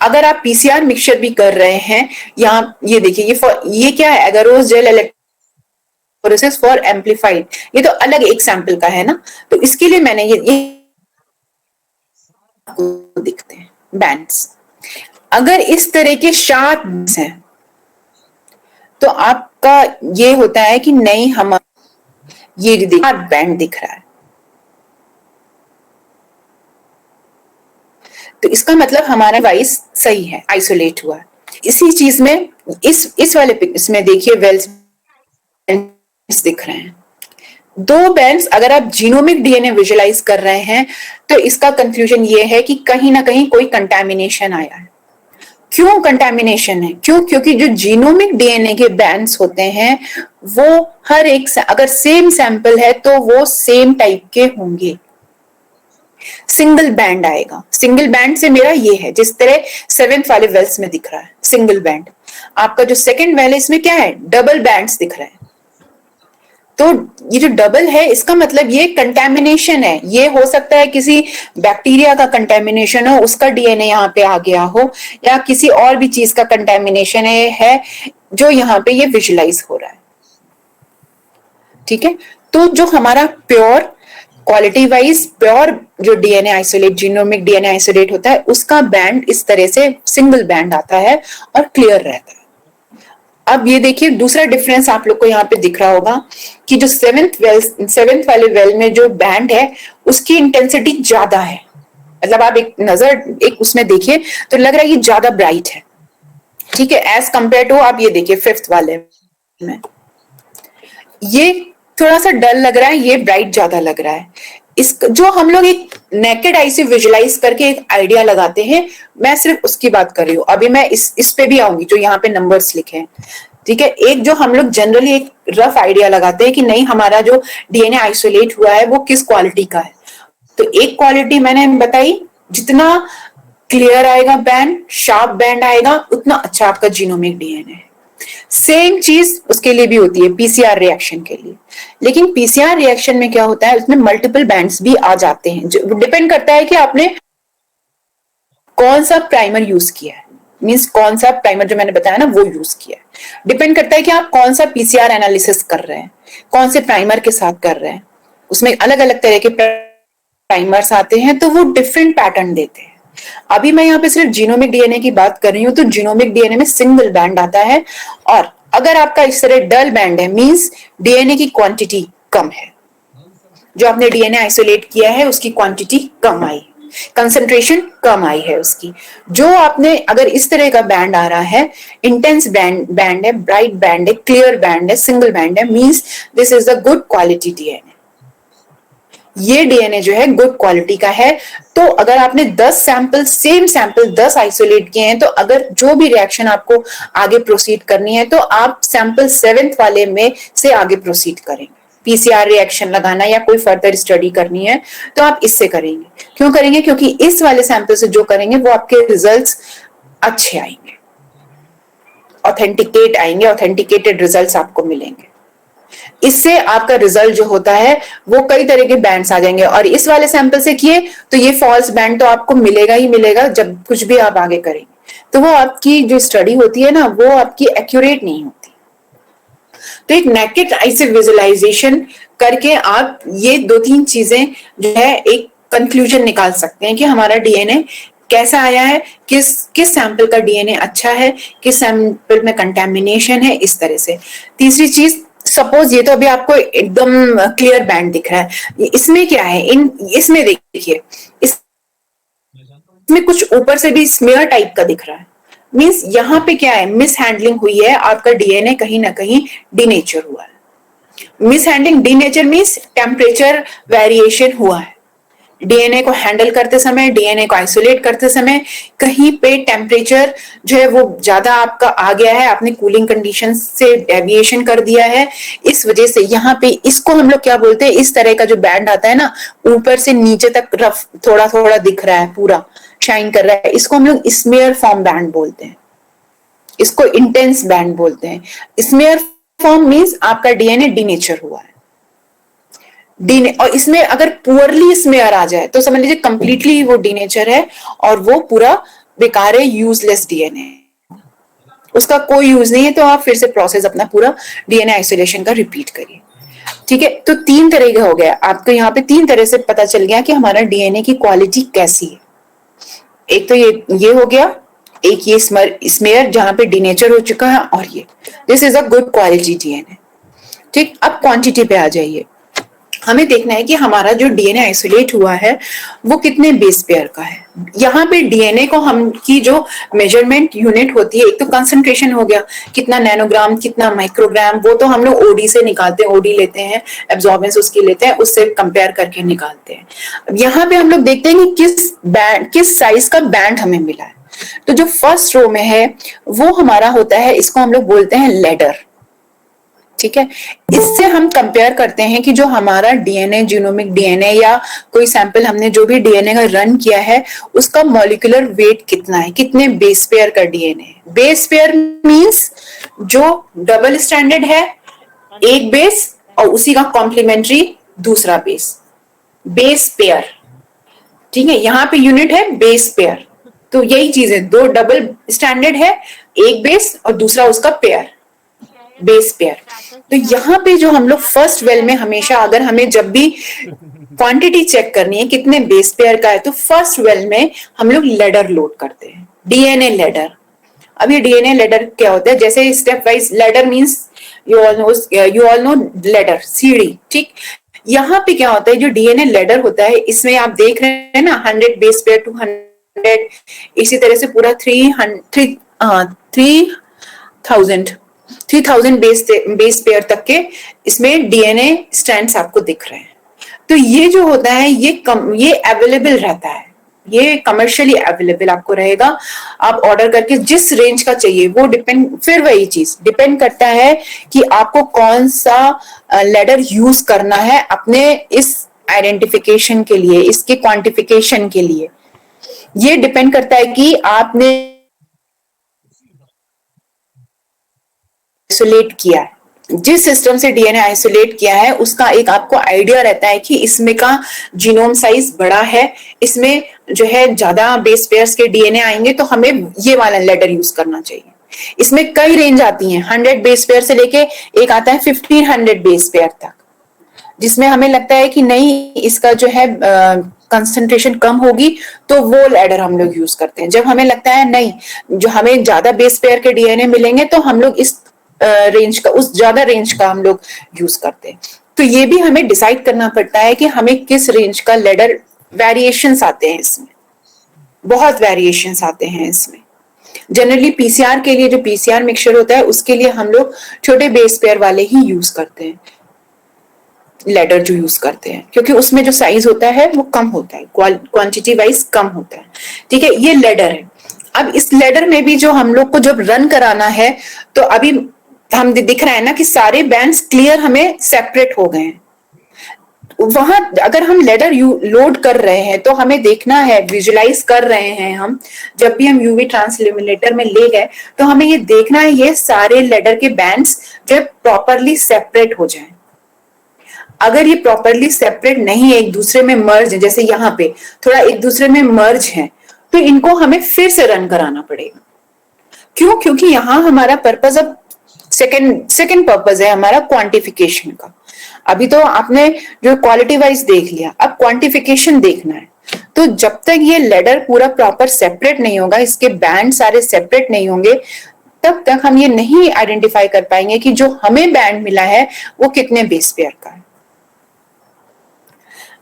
[SPEAKER 1] अगर आप पीसीआर मिक्सचर भी कर रहे हैं, यहाँ ये देखिए ये क्या है, agarose gel electrophoresis for amplified, ये तो अलग एक सैंपल का है ना, तो इसके लिए मैंने ये दिखते हैं बैंड्स। अगर इस तरह के शार्प हैं तो आपका ये होता है कि नहीं, हम ये बैंड दिख रहा है, तो इसका मतलब हमारा डिवाइस सही है, आइसोलेट हुआ है। इसी चीज में इस वाले इसमें देखिए वेल्स दिख रहे हैं, दो बैंड्स। अगर आप जीनोमिक डीएनए विजुलाइज कर रहे हैं तो इसका कंक्लूजन ये है कि कहीं ना कहीं कोई कंटामिनेशन आया है। क्यों कंटामिनेशन है, क्योंकि जो जीनोमिक डीएनए के बैंड्स होते हैं वो हर एक, अगर सेम सैंपल है तो वो सेम टाइप के होंगे, सिंगल बैंड आएगा। सिंगल बैंड से मेरा ये है, जिस तरह 7th वाले वेल्स में दिख रहा है सिंगल बैंड, आपका जो सेकंड वेल है इसमें क्या है, डबल बैंड्स दिख रहे हैं। तो ये जो डबल है इसका मतलब ये कंटेमिनेशन है, ये हो सकता है किसी बैक्टीरिया का कंटेमिनेशन हो, उसका डीएनए यहाँ पे आ गया हो, या किसी और भी चीज का कंटेमिनेशन है जो यहाँ पे ये विजुलाइज हो रहा है, ठीक है। तो जो हमारा प्योर क्वालिटी वाइज प्योर जो DNA isolate, genomic DNA isolate होता है, उसका बैंड इस तरह से सिंगल बैंड आता है और क्लियर रहता है। अब ये देखिए दूसरा डिफरेंस आप लोग को यहाँ पे दिख रहा होगा कि जो 7th वाले वेल में जो बैंड है उसकी इंटेंसिटी ज्यादा है, मतलब आप एक उसमें देखिए तो लग रहा है ये ज्यादा ब्राइट है, ठीक है, एज कंपेयर टू आप ये देखिए 5th वाले में ये थोड़ा सा डल लग रहा है, ये ब्राइट ज्यादा लग रहा है। इस जो हम लोग एक नेकेड आई से विजुलाइज करके एक आइडिया लगाते हैं, मैं सिर्फ उसकी बात कर रही हूँ। अभी मैं इस पे भी आऊंगी जो यहाँ पे नंबर्स लिखे हैं, ठीक है। एक जो हम लोग जनरली एक रफ आइडिया लगाते हैं कि नहीं हमारा जो डीएनए आइसोलेट हुआ है वो किस क्वालिटी का है, तो एक क्वालिटी मैंने बताई, जितना क्लियर आएगा बैंड, शार्प बैंड आएगा, उतना अच्छा आपका जीनोमिक डीएनए है। सेम चीज उसके लिए भी होती है पीसीआर रिएक्शन के लिए, लेकिन पीसीआर रिएक्शन में क्या होता है, उसमें मल्टीपल बैंड्स भी आ जाते हैं, जो डिपेंड करता है कि आपने कौन सा प्राइमर यूज किया है, मींस कौन सा प्राइमर जो मैंने बताया ना वो यूज किया है। डिपेंड करता है कि आप कौन सा पीसीआर एनालिसिस कर रहे हैं, कौन से प्राइमर के साथ कर रहे हैं, उसमें अलग अलग तरह के प्राइमर्स आते हैं तो वो डिफरेंट पैटर्न देते हैं। अभी मैं यहाँ पे सिर्फ जीनोमिक डीएनए की बात कर रही हूँ, तो जीनोमिक डीएनए में सिंगल बैंड आता है, और अगर आपका इस तरह डल बैंड है मींस डीएनए की क्वांटिटी कम है, जो आपने डीएनए आइसोलेट किया है उसकी क्वांटिटी कम आई, कंसंट्रेशन कम आई है उसकी। जो आपने अगर इस तरह का बैंड आ रहा है, इंटेंस बैंड है, ब्राइट बैंड है, क्लियर बैंड है, सिंगल बैंड है, means this is a good quality DNA. ये डीएनए जो है गुड क्वालिटी का है। तो अगर आपने 10 सैंपल, सेम सैंपल 10 आइसोलेट किए हैं, तो अगर जो भी रिएक्शन आपको आगे प्रोसीड करनी है, तो आप सैंपल 7th वाले में से आगे प्रोसीड करेंगे। पीसीआर रिएक्शन लगाना या कोई फर्दर स्टडी करनी है तो आप इससे करेंगे। क्यों करेंगे? क्योंकि इस वाले सैंपल से जो करेंगे वो आपके रिजल्ट्स अच्छे आएंगे, ऑथेंटिकेट आएंगे, ऑथेंटिकेटेड रिजल्ट्स आपको मिलेंगे। इससे आपका रिजल्ट जो होता है वो कई तरह के बैंड्स आ जाएंगे। और इस वाले सैंपल से किए तो ये फॉल्स बैंड तो आपको मिलेगा ही मिलेगा जब कुछ भी आप आगे करेंगे। तो वो आपकी जो स्टडी होती है ना, वो आपकी एक्यूरेट नहीं होती। तो एक नेकेड आई से विजुअलाइजेशन करके आप ये 2-3 चीजें जो है एक कंक्लूजन निकाल सकते हैं कि हमारा डीएनए कैसा आया है, किस सैंपल का डीएनए अच्छा है, किस सैंपल में कंटेमिनेशन है, इस तरह से। तीसरी चीज, सपोज ये तो अभी आपको एकदम क्लियर बैंड दिख रहा है, इसमें क्या है, इसमें देखिए, इसमें कुछ ऊपर से भी स्मेयर टाइप का दिख रहा है। मींस यहाँ पे क्या है, मिस हैंडलिंग हुई है, आपका डीएनए कहीं ना कहीं डीनेचर हुआ है। Miss handling, denature means temperature variation हुआ है। डीएनए को हैंडल करते समय, डीएनए को आइसोलेट करते समय कहीं पे टेम्परेचर जो है वो ज्यादा आपका आ गया है, आपने कूलिंग कंडीशन से डेविएशन कर दिया है। इस वजह से यहाँ पे इसको हम लोग क्या बोलते हैं, इस तरह का जो बैंड आता है ना, ऊपर से नीचे तक रफ थोड़ा थोड़ा दिख रहा है, पूरा शाइन कर रहा है, इसको हम लोग स्मेयर फॉर्म बैंड बोलते हैं। इसको इंटेंस बैंड बोलते हैं। स्मेयर फॉर्म मीन्स आपका डीएनए डीनेचर हुआ है। और इसमें अगर पुअरली स्मेयर आ जाए तो समझ लीजिए कंप्लीटली वो डीनेचर है और वो पूरा बेकार है, यूजलेस डीएनए, उसका कोई यूज नहीं है। तो आप फिर से प्रोसेस अपना पूरा डीएनए आइसोलेशन का रिपीट करिए। ठीक है, तो 3 तरह का हो गया आपको, यहाँ पे 3 तरह से पता चल गया कि हमारा डीएनए की क्वालिटी कैसी है। एक तो ये हो गया, एक ये स्मेयर जहां पे डीनेचर हो चुका है, और ये this is a good quality DNA. ठीक, अब क्वांटिटी पे आ जाइए। हमें देखना है कि हमारा जो डीएनए आइसोलेट हुआ है वो कितने बेस पेयर का है। यहाँ पे डीएनए को हम की जो मेजरमेंट यूनिट होती है, एक तो कंसंट्रेशन हो गया, कितना नैनोग्राम, कितना माइक्रोग्राम, वो तो हम लोग ओडी से निकालते हैं, ओडी लेते हैं, एब्जॉर्बेंस उसकी लेते हैं, उससे कंपेयर करके निकालते हैं। अब यहाँ पे हम लोग देखते हैं कि किस साइज का बैंड हमें मिला है। तो जो फर्स्ट रो में है वो हमारा होता है, इसको हम लोग बोलते हैं लेडर। ठीक है, इससे हम कंपेयर करते हैं कि जो हमारा डीएनए, जीनोमिक डीएनए या कोई सैंपल हमने जो भी डीएनए का रन किया है, उसका मॉलिक्यूलर वेट कितना है, कितने बेस पेयर का डीएनए है। बेस पेयर मींस जो डबल स्टैंडर्ड है, एक बेस और उसी का कॉम्प्लीमेंट्री दूसरा बेस, बेस पेयर। ठीक है, यहाँ पे यूनिट है बेस पेयर। तो यही चीज है, 2 डबल स्टैंडर्ड है, एक बेस और दूसरा उसका पेयर, बेस पेयर। तो यहाँ पे जो हम लोग फर्स्ट वेल में हमेशा, अगर हमें जब भी क्वांटिटी चेक करनी है कितने बेस पेयर का है, तो फर्स्ट वेल में हम लोग लेडर लोड करते हैं, डीएनए लेडर। अब ये डीएनए लेडर क्या होता है, जैसे step wise ladder means you all know ladder, सीढ़ी। ठीक, यहाँ पे क्या होता है, जो डीएनए लेडर होता है, इसमें आप देख रहे हैं ना 100 बेस पेयर, 200, इसी तरह से पूरा 3000 बेस पेयर तक के इसमें डीएनए स्ट्रैंड्स आपको दिख रहे हैं। तो ये जो होता है ये अवेलेबल रहता है, ये कमर्शियली अवेलेबल आपको रहेगा। आप ऑर्डर करके जिस रेंज का चाहिए वो डिपेंड, फिर वही चीज डिपेंड करता है कि आपको कौन सा लेडर यूज करना है अपने इस आइडेंटिफिकेशन के लिए, इसके क्वांटिफिकेशन के लिए। ये डिपेंड करता है कि आपने आइसोलेट किया है, जिस सिस्टम से डीएनए आइसोलेट किया है उसका एक आपको आइडिया रहता है कि इसमें का जीनोम साइज बड़ा है, इसमें जो है ज्यादा बेस पेयर्स के डीएनए आएंगे, तो हमें ये वाला लेटर यूज करना चाहिए। इसमें कई रेंज आती हैं, 100 बेस पेयर से लेके एक आता है 1500 बेस पेयर तक, जिसमें हमें लगता है कि नहीं इसका जो है कंसंट्रेशन कम होगी, तो वो लेडर हम लोग यूज करते हैं। जब हमें लगता है नहीं, जो हमें ज्यादा बेस पेयर के डीएनए मिलेंगे, तो हम लोग इस रेंज का, उस ज्यादा रेंज का हम लोग यूज करते हैं। तो ये भी हमें डिसाइड करना पड़ता है कि हमें किस रेंज का लेडर वेरिएशंस आते हैं इसमें, बहुत वेरिएशंस आते हैं इसमें। जनरली पीसीआर के लिए जो पीसीआर मिक्सचर होता है उसके लिए हम लोग छोटे बेस पेयर वाले ही यूज करते हैं, लेडर जो यूज करते हैं, क्योंकि उसमें जो साइज होता है वो कम होता है, क्वांटिटी वाइज कम होता है। ठीक है, ये लेडर है। अब इस लेडर में भी जो हम लोग को जब रन कराना है तो अभी हम दिख रहा है ना कि सारे बैंड्स क्लियर हमें सेपरेट हो गए हैं। वहां अगर हम लेडर लोड कर रहे हैं तो हमें देखना है, विजुलाइज कर रहे हैं हम, जब भी हम यूवी ट्रांसल्यूमिनेटर में ले गए तो हमें ये देखना है ये सारे लेडर के बैंड्स जो प्रॉपरली सेपरेट हो जाएं। अगर ये प्रॉपरली सेपरेट नहीं है, एक दूसरे में मर्ज है, जैसे यहाँ पे थोड़ा एक दूसरे में मर्ज है, तो इनको हमें फिर से रन कराना पड़ेगा। क्यों? क्योंकि यहाँ हमारा पर्पज अब सेकंड पर्पज है हमारा क्वांटिफिकेशन का। अभी तो आपने जो क्वालिटी वाइज देख लिया, अब क्वांटिफिकेशन देखना है। तो जब तक ये लेडर पूरा प्रॉपर सेपरेट नहीं होगा, इसके बैंड सारे सेपरेट नहीं होंगे, तब तक हम ये नहीं आइडेंटिफाई कर पाएंगे कि जो हमें बैंड मिला है वो कितने बेस पेयर का है।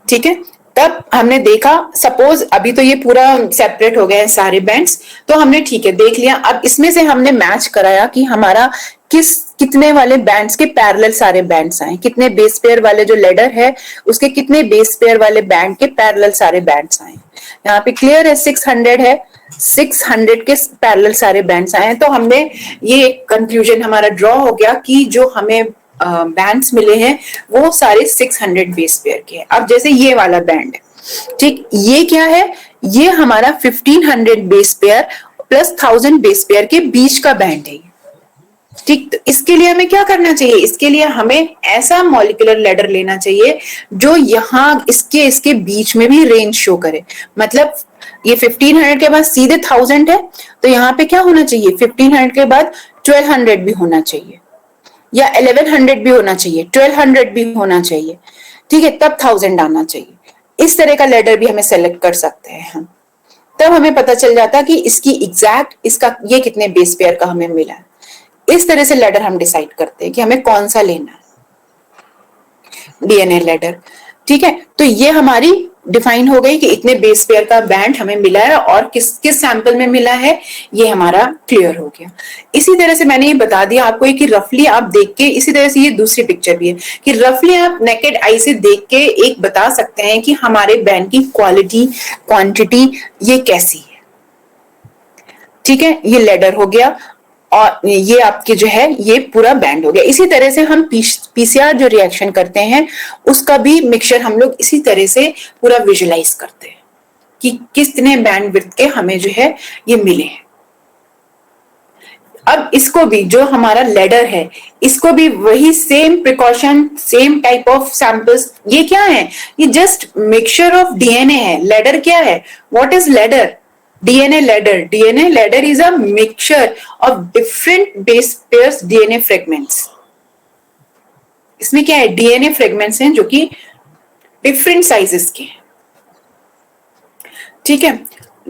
[SPEAKER 1] ठीक है, तब हमने देखा, सपोज अभी तो ये पूरा सेपरेट हो गए हैं सारे बैंड्स, तो हमने ठीक है देख लिया। अब इसमें से हमने मैच कराया कि हमारा कितने वाले बैंड्स के पैरेलल सारे बैंड्स आए, कितने बेस पेयर वाले जो लेडर है उसके कितने बेस पेयर वाले बैंड के पैरेलल सारे बैंड्स आए। यहाँ पे क्लियर है 600 है, 600 के पैरेलल सारे बैंड्स आए हैं। तो हमने ये कंक्लूजन हमारा ड्रॉ हो गया कि जो हमें बैंड्स मिले हैं वो सारे 600 बेस पेयर के हैं। अब जैसे ये वाला बैंड है, ठीक, ये क्या है, ये हमारा 1500 base pair plus 1000 base pair के बीच का बैंड है। ठीक, तो इसके लिए हमें क्या करना चाहिए, इसके लिए हमें ऐसा मॉलिक्यूलर लेडर लेना चाहिए जो यहाँ इसके बीच में भी रेंज शो करे। मतलब ये 1500 के बाद सीधे 1000 है, तो यहाँ पे क्या होना चाहिए, 1500 के बाद 1200 भी होना चाहिए, या 1100 भी होना चाहिए, 1200 भी होना चाहिए। ठीक है, तब 1000 आना चाहिए। इस तरह का लेडर भी हमें सेलेक्ट कर सकते हैं हम। तब हमें पता चल जाता कि इसकी एग्जैक्ट इसका ये कितने बेस पेयर का हमें मिला है। इस तरह से लेडर हम डिसाइड करते हैं कि हमें कौन सा लेना है, डीएनए लेडर। ठीक है, तो ये हमारी डिफाइन हो गई कि इतने बेस पेयर का बैंड हमें मिला है और किस किस सैंपल में मिला है, ये हमारा क्लियर हो गया। इसी तरह से मैंने ये बता दिया आपको कि रफली आप देख के, इसी तरह से ये दूसरी पिक्चर भी है कि रफली आप नेकेड आई से देख के एक बता सकते हैं कि हमारे बैंड की क्वालिटी, क्वांटिटी ये कैसी है। ठीक है, ये लेडर हो गया और ये आपके जो है ये पूरा बैंड हो गया। इसी तरह से हम पीसीआर जो रिएक्शन करते हैं उसका भी मिक्सचर हम लोग इसी तरह से पूरा विजुलाइज करते हैं कि कितने बैंड विड्थ के हमें जो है ये मिले हैं। अब इसको भी जो हमारा लेडर है इसको भी वही same precaution, same type of samples. ये क्या है, ये जस्ट मिक्सचर ऑफ डीएनए है। लेडर क्या है, what is ladder, DNA ladder. DNA ladder is a mixture of different base pairs DNA fragments. इसमें क्या है, DNA fragments हैं जो कि different sizes के हैं। ठीक है,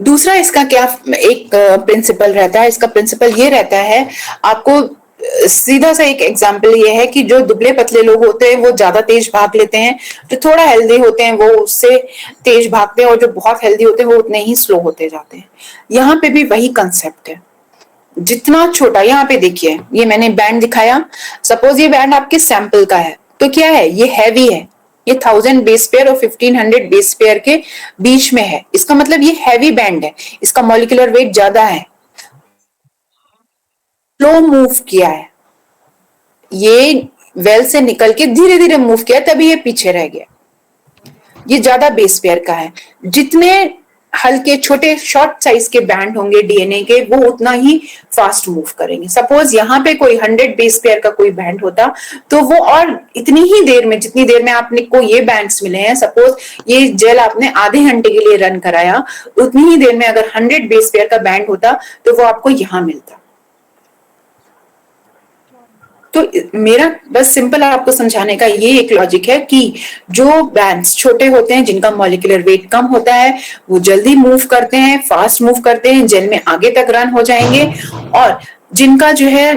[SPEAKER 1] दूसरा इसका क्या एक प्रिंसिपल रहता है, इसका प्रिंसिपल ये रहता है, आपको सीधा सा एक एग्जांपल ये है कि जो दुबले पतले लोग होते हैं वो ज्यादा तेज भाग लेते हैं, जो थोड़ा हेल्दी होते हैं वो उससे तेज भागते हैं, और जो बहुत हेल्दी होते हैं वो उतने ही स्लो होते जाते हैं। यहाँ पे भी वही कंसेप्ट है। जितना छोटा, यहाँ पे देखिए ये मैंने बैंड दिखाया, सपोज ये बैंड आपके सैंपल का है, तो क्या है, ये हैवी है, ये 1000 बेस पेयर और 1500 बेस पेयर के बीच में है। इसका मतलब ये हैवी बैंड है, इसका मॉलिक्यूलर वेट ज्यादा है, स्लो मूव किया है, ये वेल से निकल के धीरे धीरे मूव किया तभी ये पीछे रह गया, ये ज्यादा बेस पेयर का है। जितने हल्के छोटे शॉर्ट साइज के बैंड होंगे डीएनए के वो उतना ही फास्ट मूव करेंगे। सपोज यहाँ पे कोई 100 बेस पेयर का कोई बैंड होता तो वो और इतनी ही देर में, जितनी देर में आपने को ये बैंड्स मिले हैं, सपोज ये जेल आपने आधे घंटे के लिए रन कराया, उतनी ही देर में अगर 100 बेस पेयर का बैंड होता तो वो आपको यहाँ मिलता। तो मेरा बस सिंपल आपको समझाने का ये एक लॉजिक है कि जो बैंड्स छोटे होते हैं, जिनका मॉलिक्यूलर वेट कम होता है, वो जल्दी मूव करते हैं, फास्ट मूव करते हैं, जेल में आगे तक रन हो जाएंगे, और जिनका जो है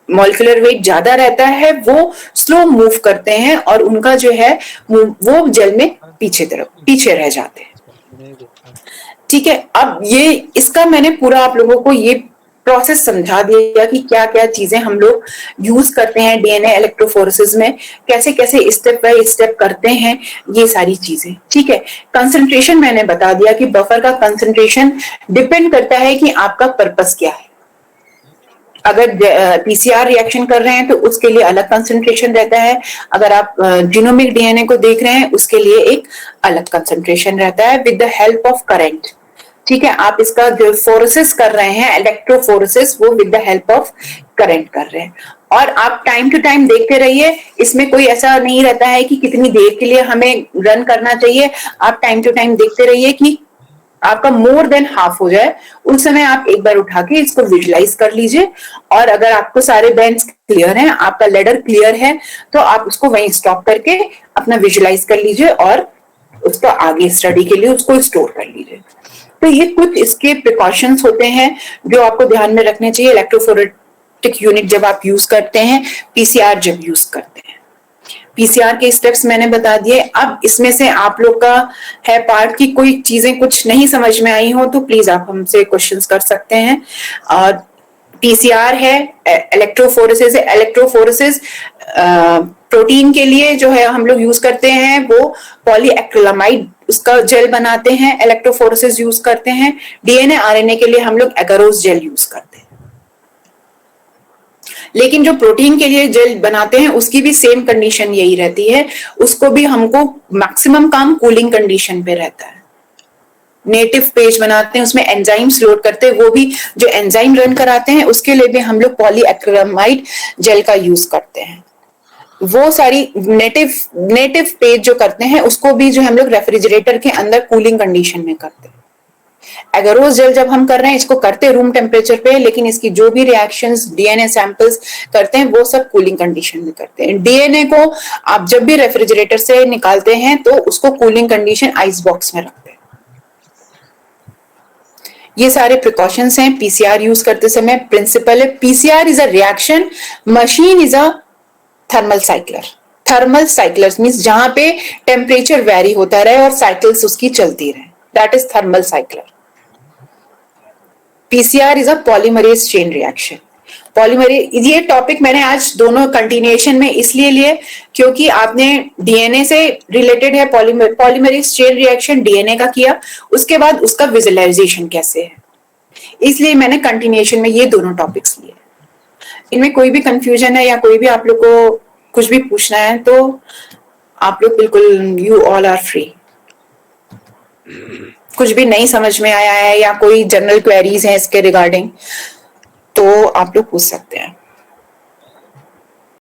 [SPEAKER 1] मॉलिक्यूलर वेट ज्यादा रहता है वो स्लो मूव करते हैं और उनका जो है वो जेल में पीछे रह जाते हैं। ठीक है, अब ये इसका मैंने पूरा आप लोगों को ये प्रोसेस समझा दिया कि क्या क्या चीजें हम लोग यूज करते हैं डीएनए इलेक्ट्रोफोरेसिस में, कैसे कैसे स्टेप बाय स्टेप करते हैं ये सारी चीजें। ठीक है, कंसंट्रेशन मैंने बता दिया कि बफर का कंसंट्रेशन डिपेंड करता है कि आपका पर्पस क्या है। अगर पीसीआर रिएक्शन कर रहे हैं तो उसके लिए अलग कंसंट्रेशन रहता है, अगर आप जीनोमिक डीएनए को देख रहे हैं उसके लिए एक अलग कंसंट्रेशन रहता है with the help of current. ठीक है, आप इसका जो फोरेसिस कर रहे हैं इलेक्ट्रोफोरेसिस वो with the help of current कर रहे हैं। और आप टाइम टू टाइम देखते रहिए, इसमें कोई ऐसा नहीं रहता है कि कितनी देर के लिए हमें रन करना चाहिए। आप टाइम टू टाइम देखते रहिए कि आपका मोर देन हाफ हो जाए, उस समय आप एक बार उठा के इसको विजुलाइज कर लीजिए। और अगर आपको सारे बैंड्स क्लियर हैं, आपका लेडर क्लियर है, तो आप उसको वहीं स्टॉप करके अपना विजुलाइज कर लीजिए और उसका आगे स्टडी के लिए उसको स्टोर कर लीजिए। तो ये कुछ इसके प्रिकॉशंस होते हैं जो आपको ध्यान में रखने चाहिए इलेक्ट्रोफोरेटिक यूनिट जब आप यूज करते हैं, पीसीआर जब यूज करते हैं। पीसीआर के स्टेप्स मैंने बता दिए। अब इसमें से आप लोग का है पार्ट की कोई चीजें कुछ नहीं समझ में आई हो तो प्लीज आप हमसे क्वेश्चंस कर सकते हैं। और पीसीआर है, इलेक्ट्रोफोरेसिस है। इलेक्ट्रोफोरेसिस प्रोटीन के लिए जो है हम लोग यूज करते हैं वो पॉलीएक्रिलामाइड उसका जेल बनाते हैं, इलेक्ट्रोफोरेसिस यूज करते हैं। डीएनए आरएनए के लिए हम लोग एगारोस जेल यूज करते हैं। लेकिन जो प्रोटीन के लिए जेल बनाते हैं उसकी भी सेम कंडीशन यही रहती है, उसको भी हमको मैक्सिमम काम कूलिंग कंडीशन पे रहता है। नेटिव पेज बनाते हैं, उसमें एंजाइम्स लोड करते हैं, वो भी जो एंजाइम रन कराते हैं उसके लिए भी हम लोग पॉलीएक्रिलामाइड जेल का यूज करते हैं। वो सारी नेटिव पेज जो करते हैं उसको भी जो हम लोग रेफ्रिजरेटर के अंदर कूलिंग कंडीशन में करते हैं। एगारोस जेल जब हम कर रहे हैं इसको करते रूम टेम्परेचर पे, लेकिन इसकी जो भी रिएक्शंस डीएनए सैंपल्स करते हैं वो सब कूलिंग कंडीशन में करते हैं। डीएनए को आप जब भी रेफ्रिजरेटर से निकालते हैं तो उसको कूलिंग कंडीशन आइस बॉक्स में रखते हैं। ये सारे प्रिकॉशंस हैं पीसीआर यूज करते समय। प्रिंसिपल है PCR is a reaction, machine is a thermal cycler. Thermal cyclers means जहां पे टेम्परेचर वेरी होता रहे और साइकिल्स उसकी चलती रहे, that is thermal cycler. PCR is a polymerase chain reaction. Polymerase ये टॉपिक मैंने आज दोनों कंटिन्यूएशन में इसलिए लिए क्योंकि आपने डीएनए से रिलेटेड है, पॉलीमरेज चेन रिएक्शन डीएनए का किया, उसके बाद उसका विजुअलाइजेशन कैसे है, इसलिए मैंने कंटिन्यूएशन में ये दोनों टॉपिक्स लिए। इनमें कोई भी कंफ्यूजन है या कोई भी आप लोग को कुछ भी पूछना है तो आप लोग बिल्कुल, यू ऑल आर फ्री। कुछ भी नहीं समझ में आया है या कोई जनरल क्वेरीज हैं इसके रिगार्डिंग तो आप लोग पूछ सकते हैं।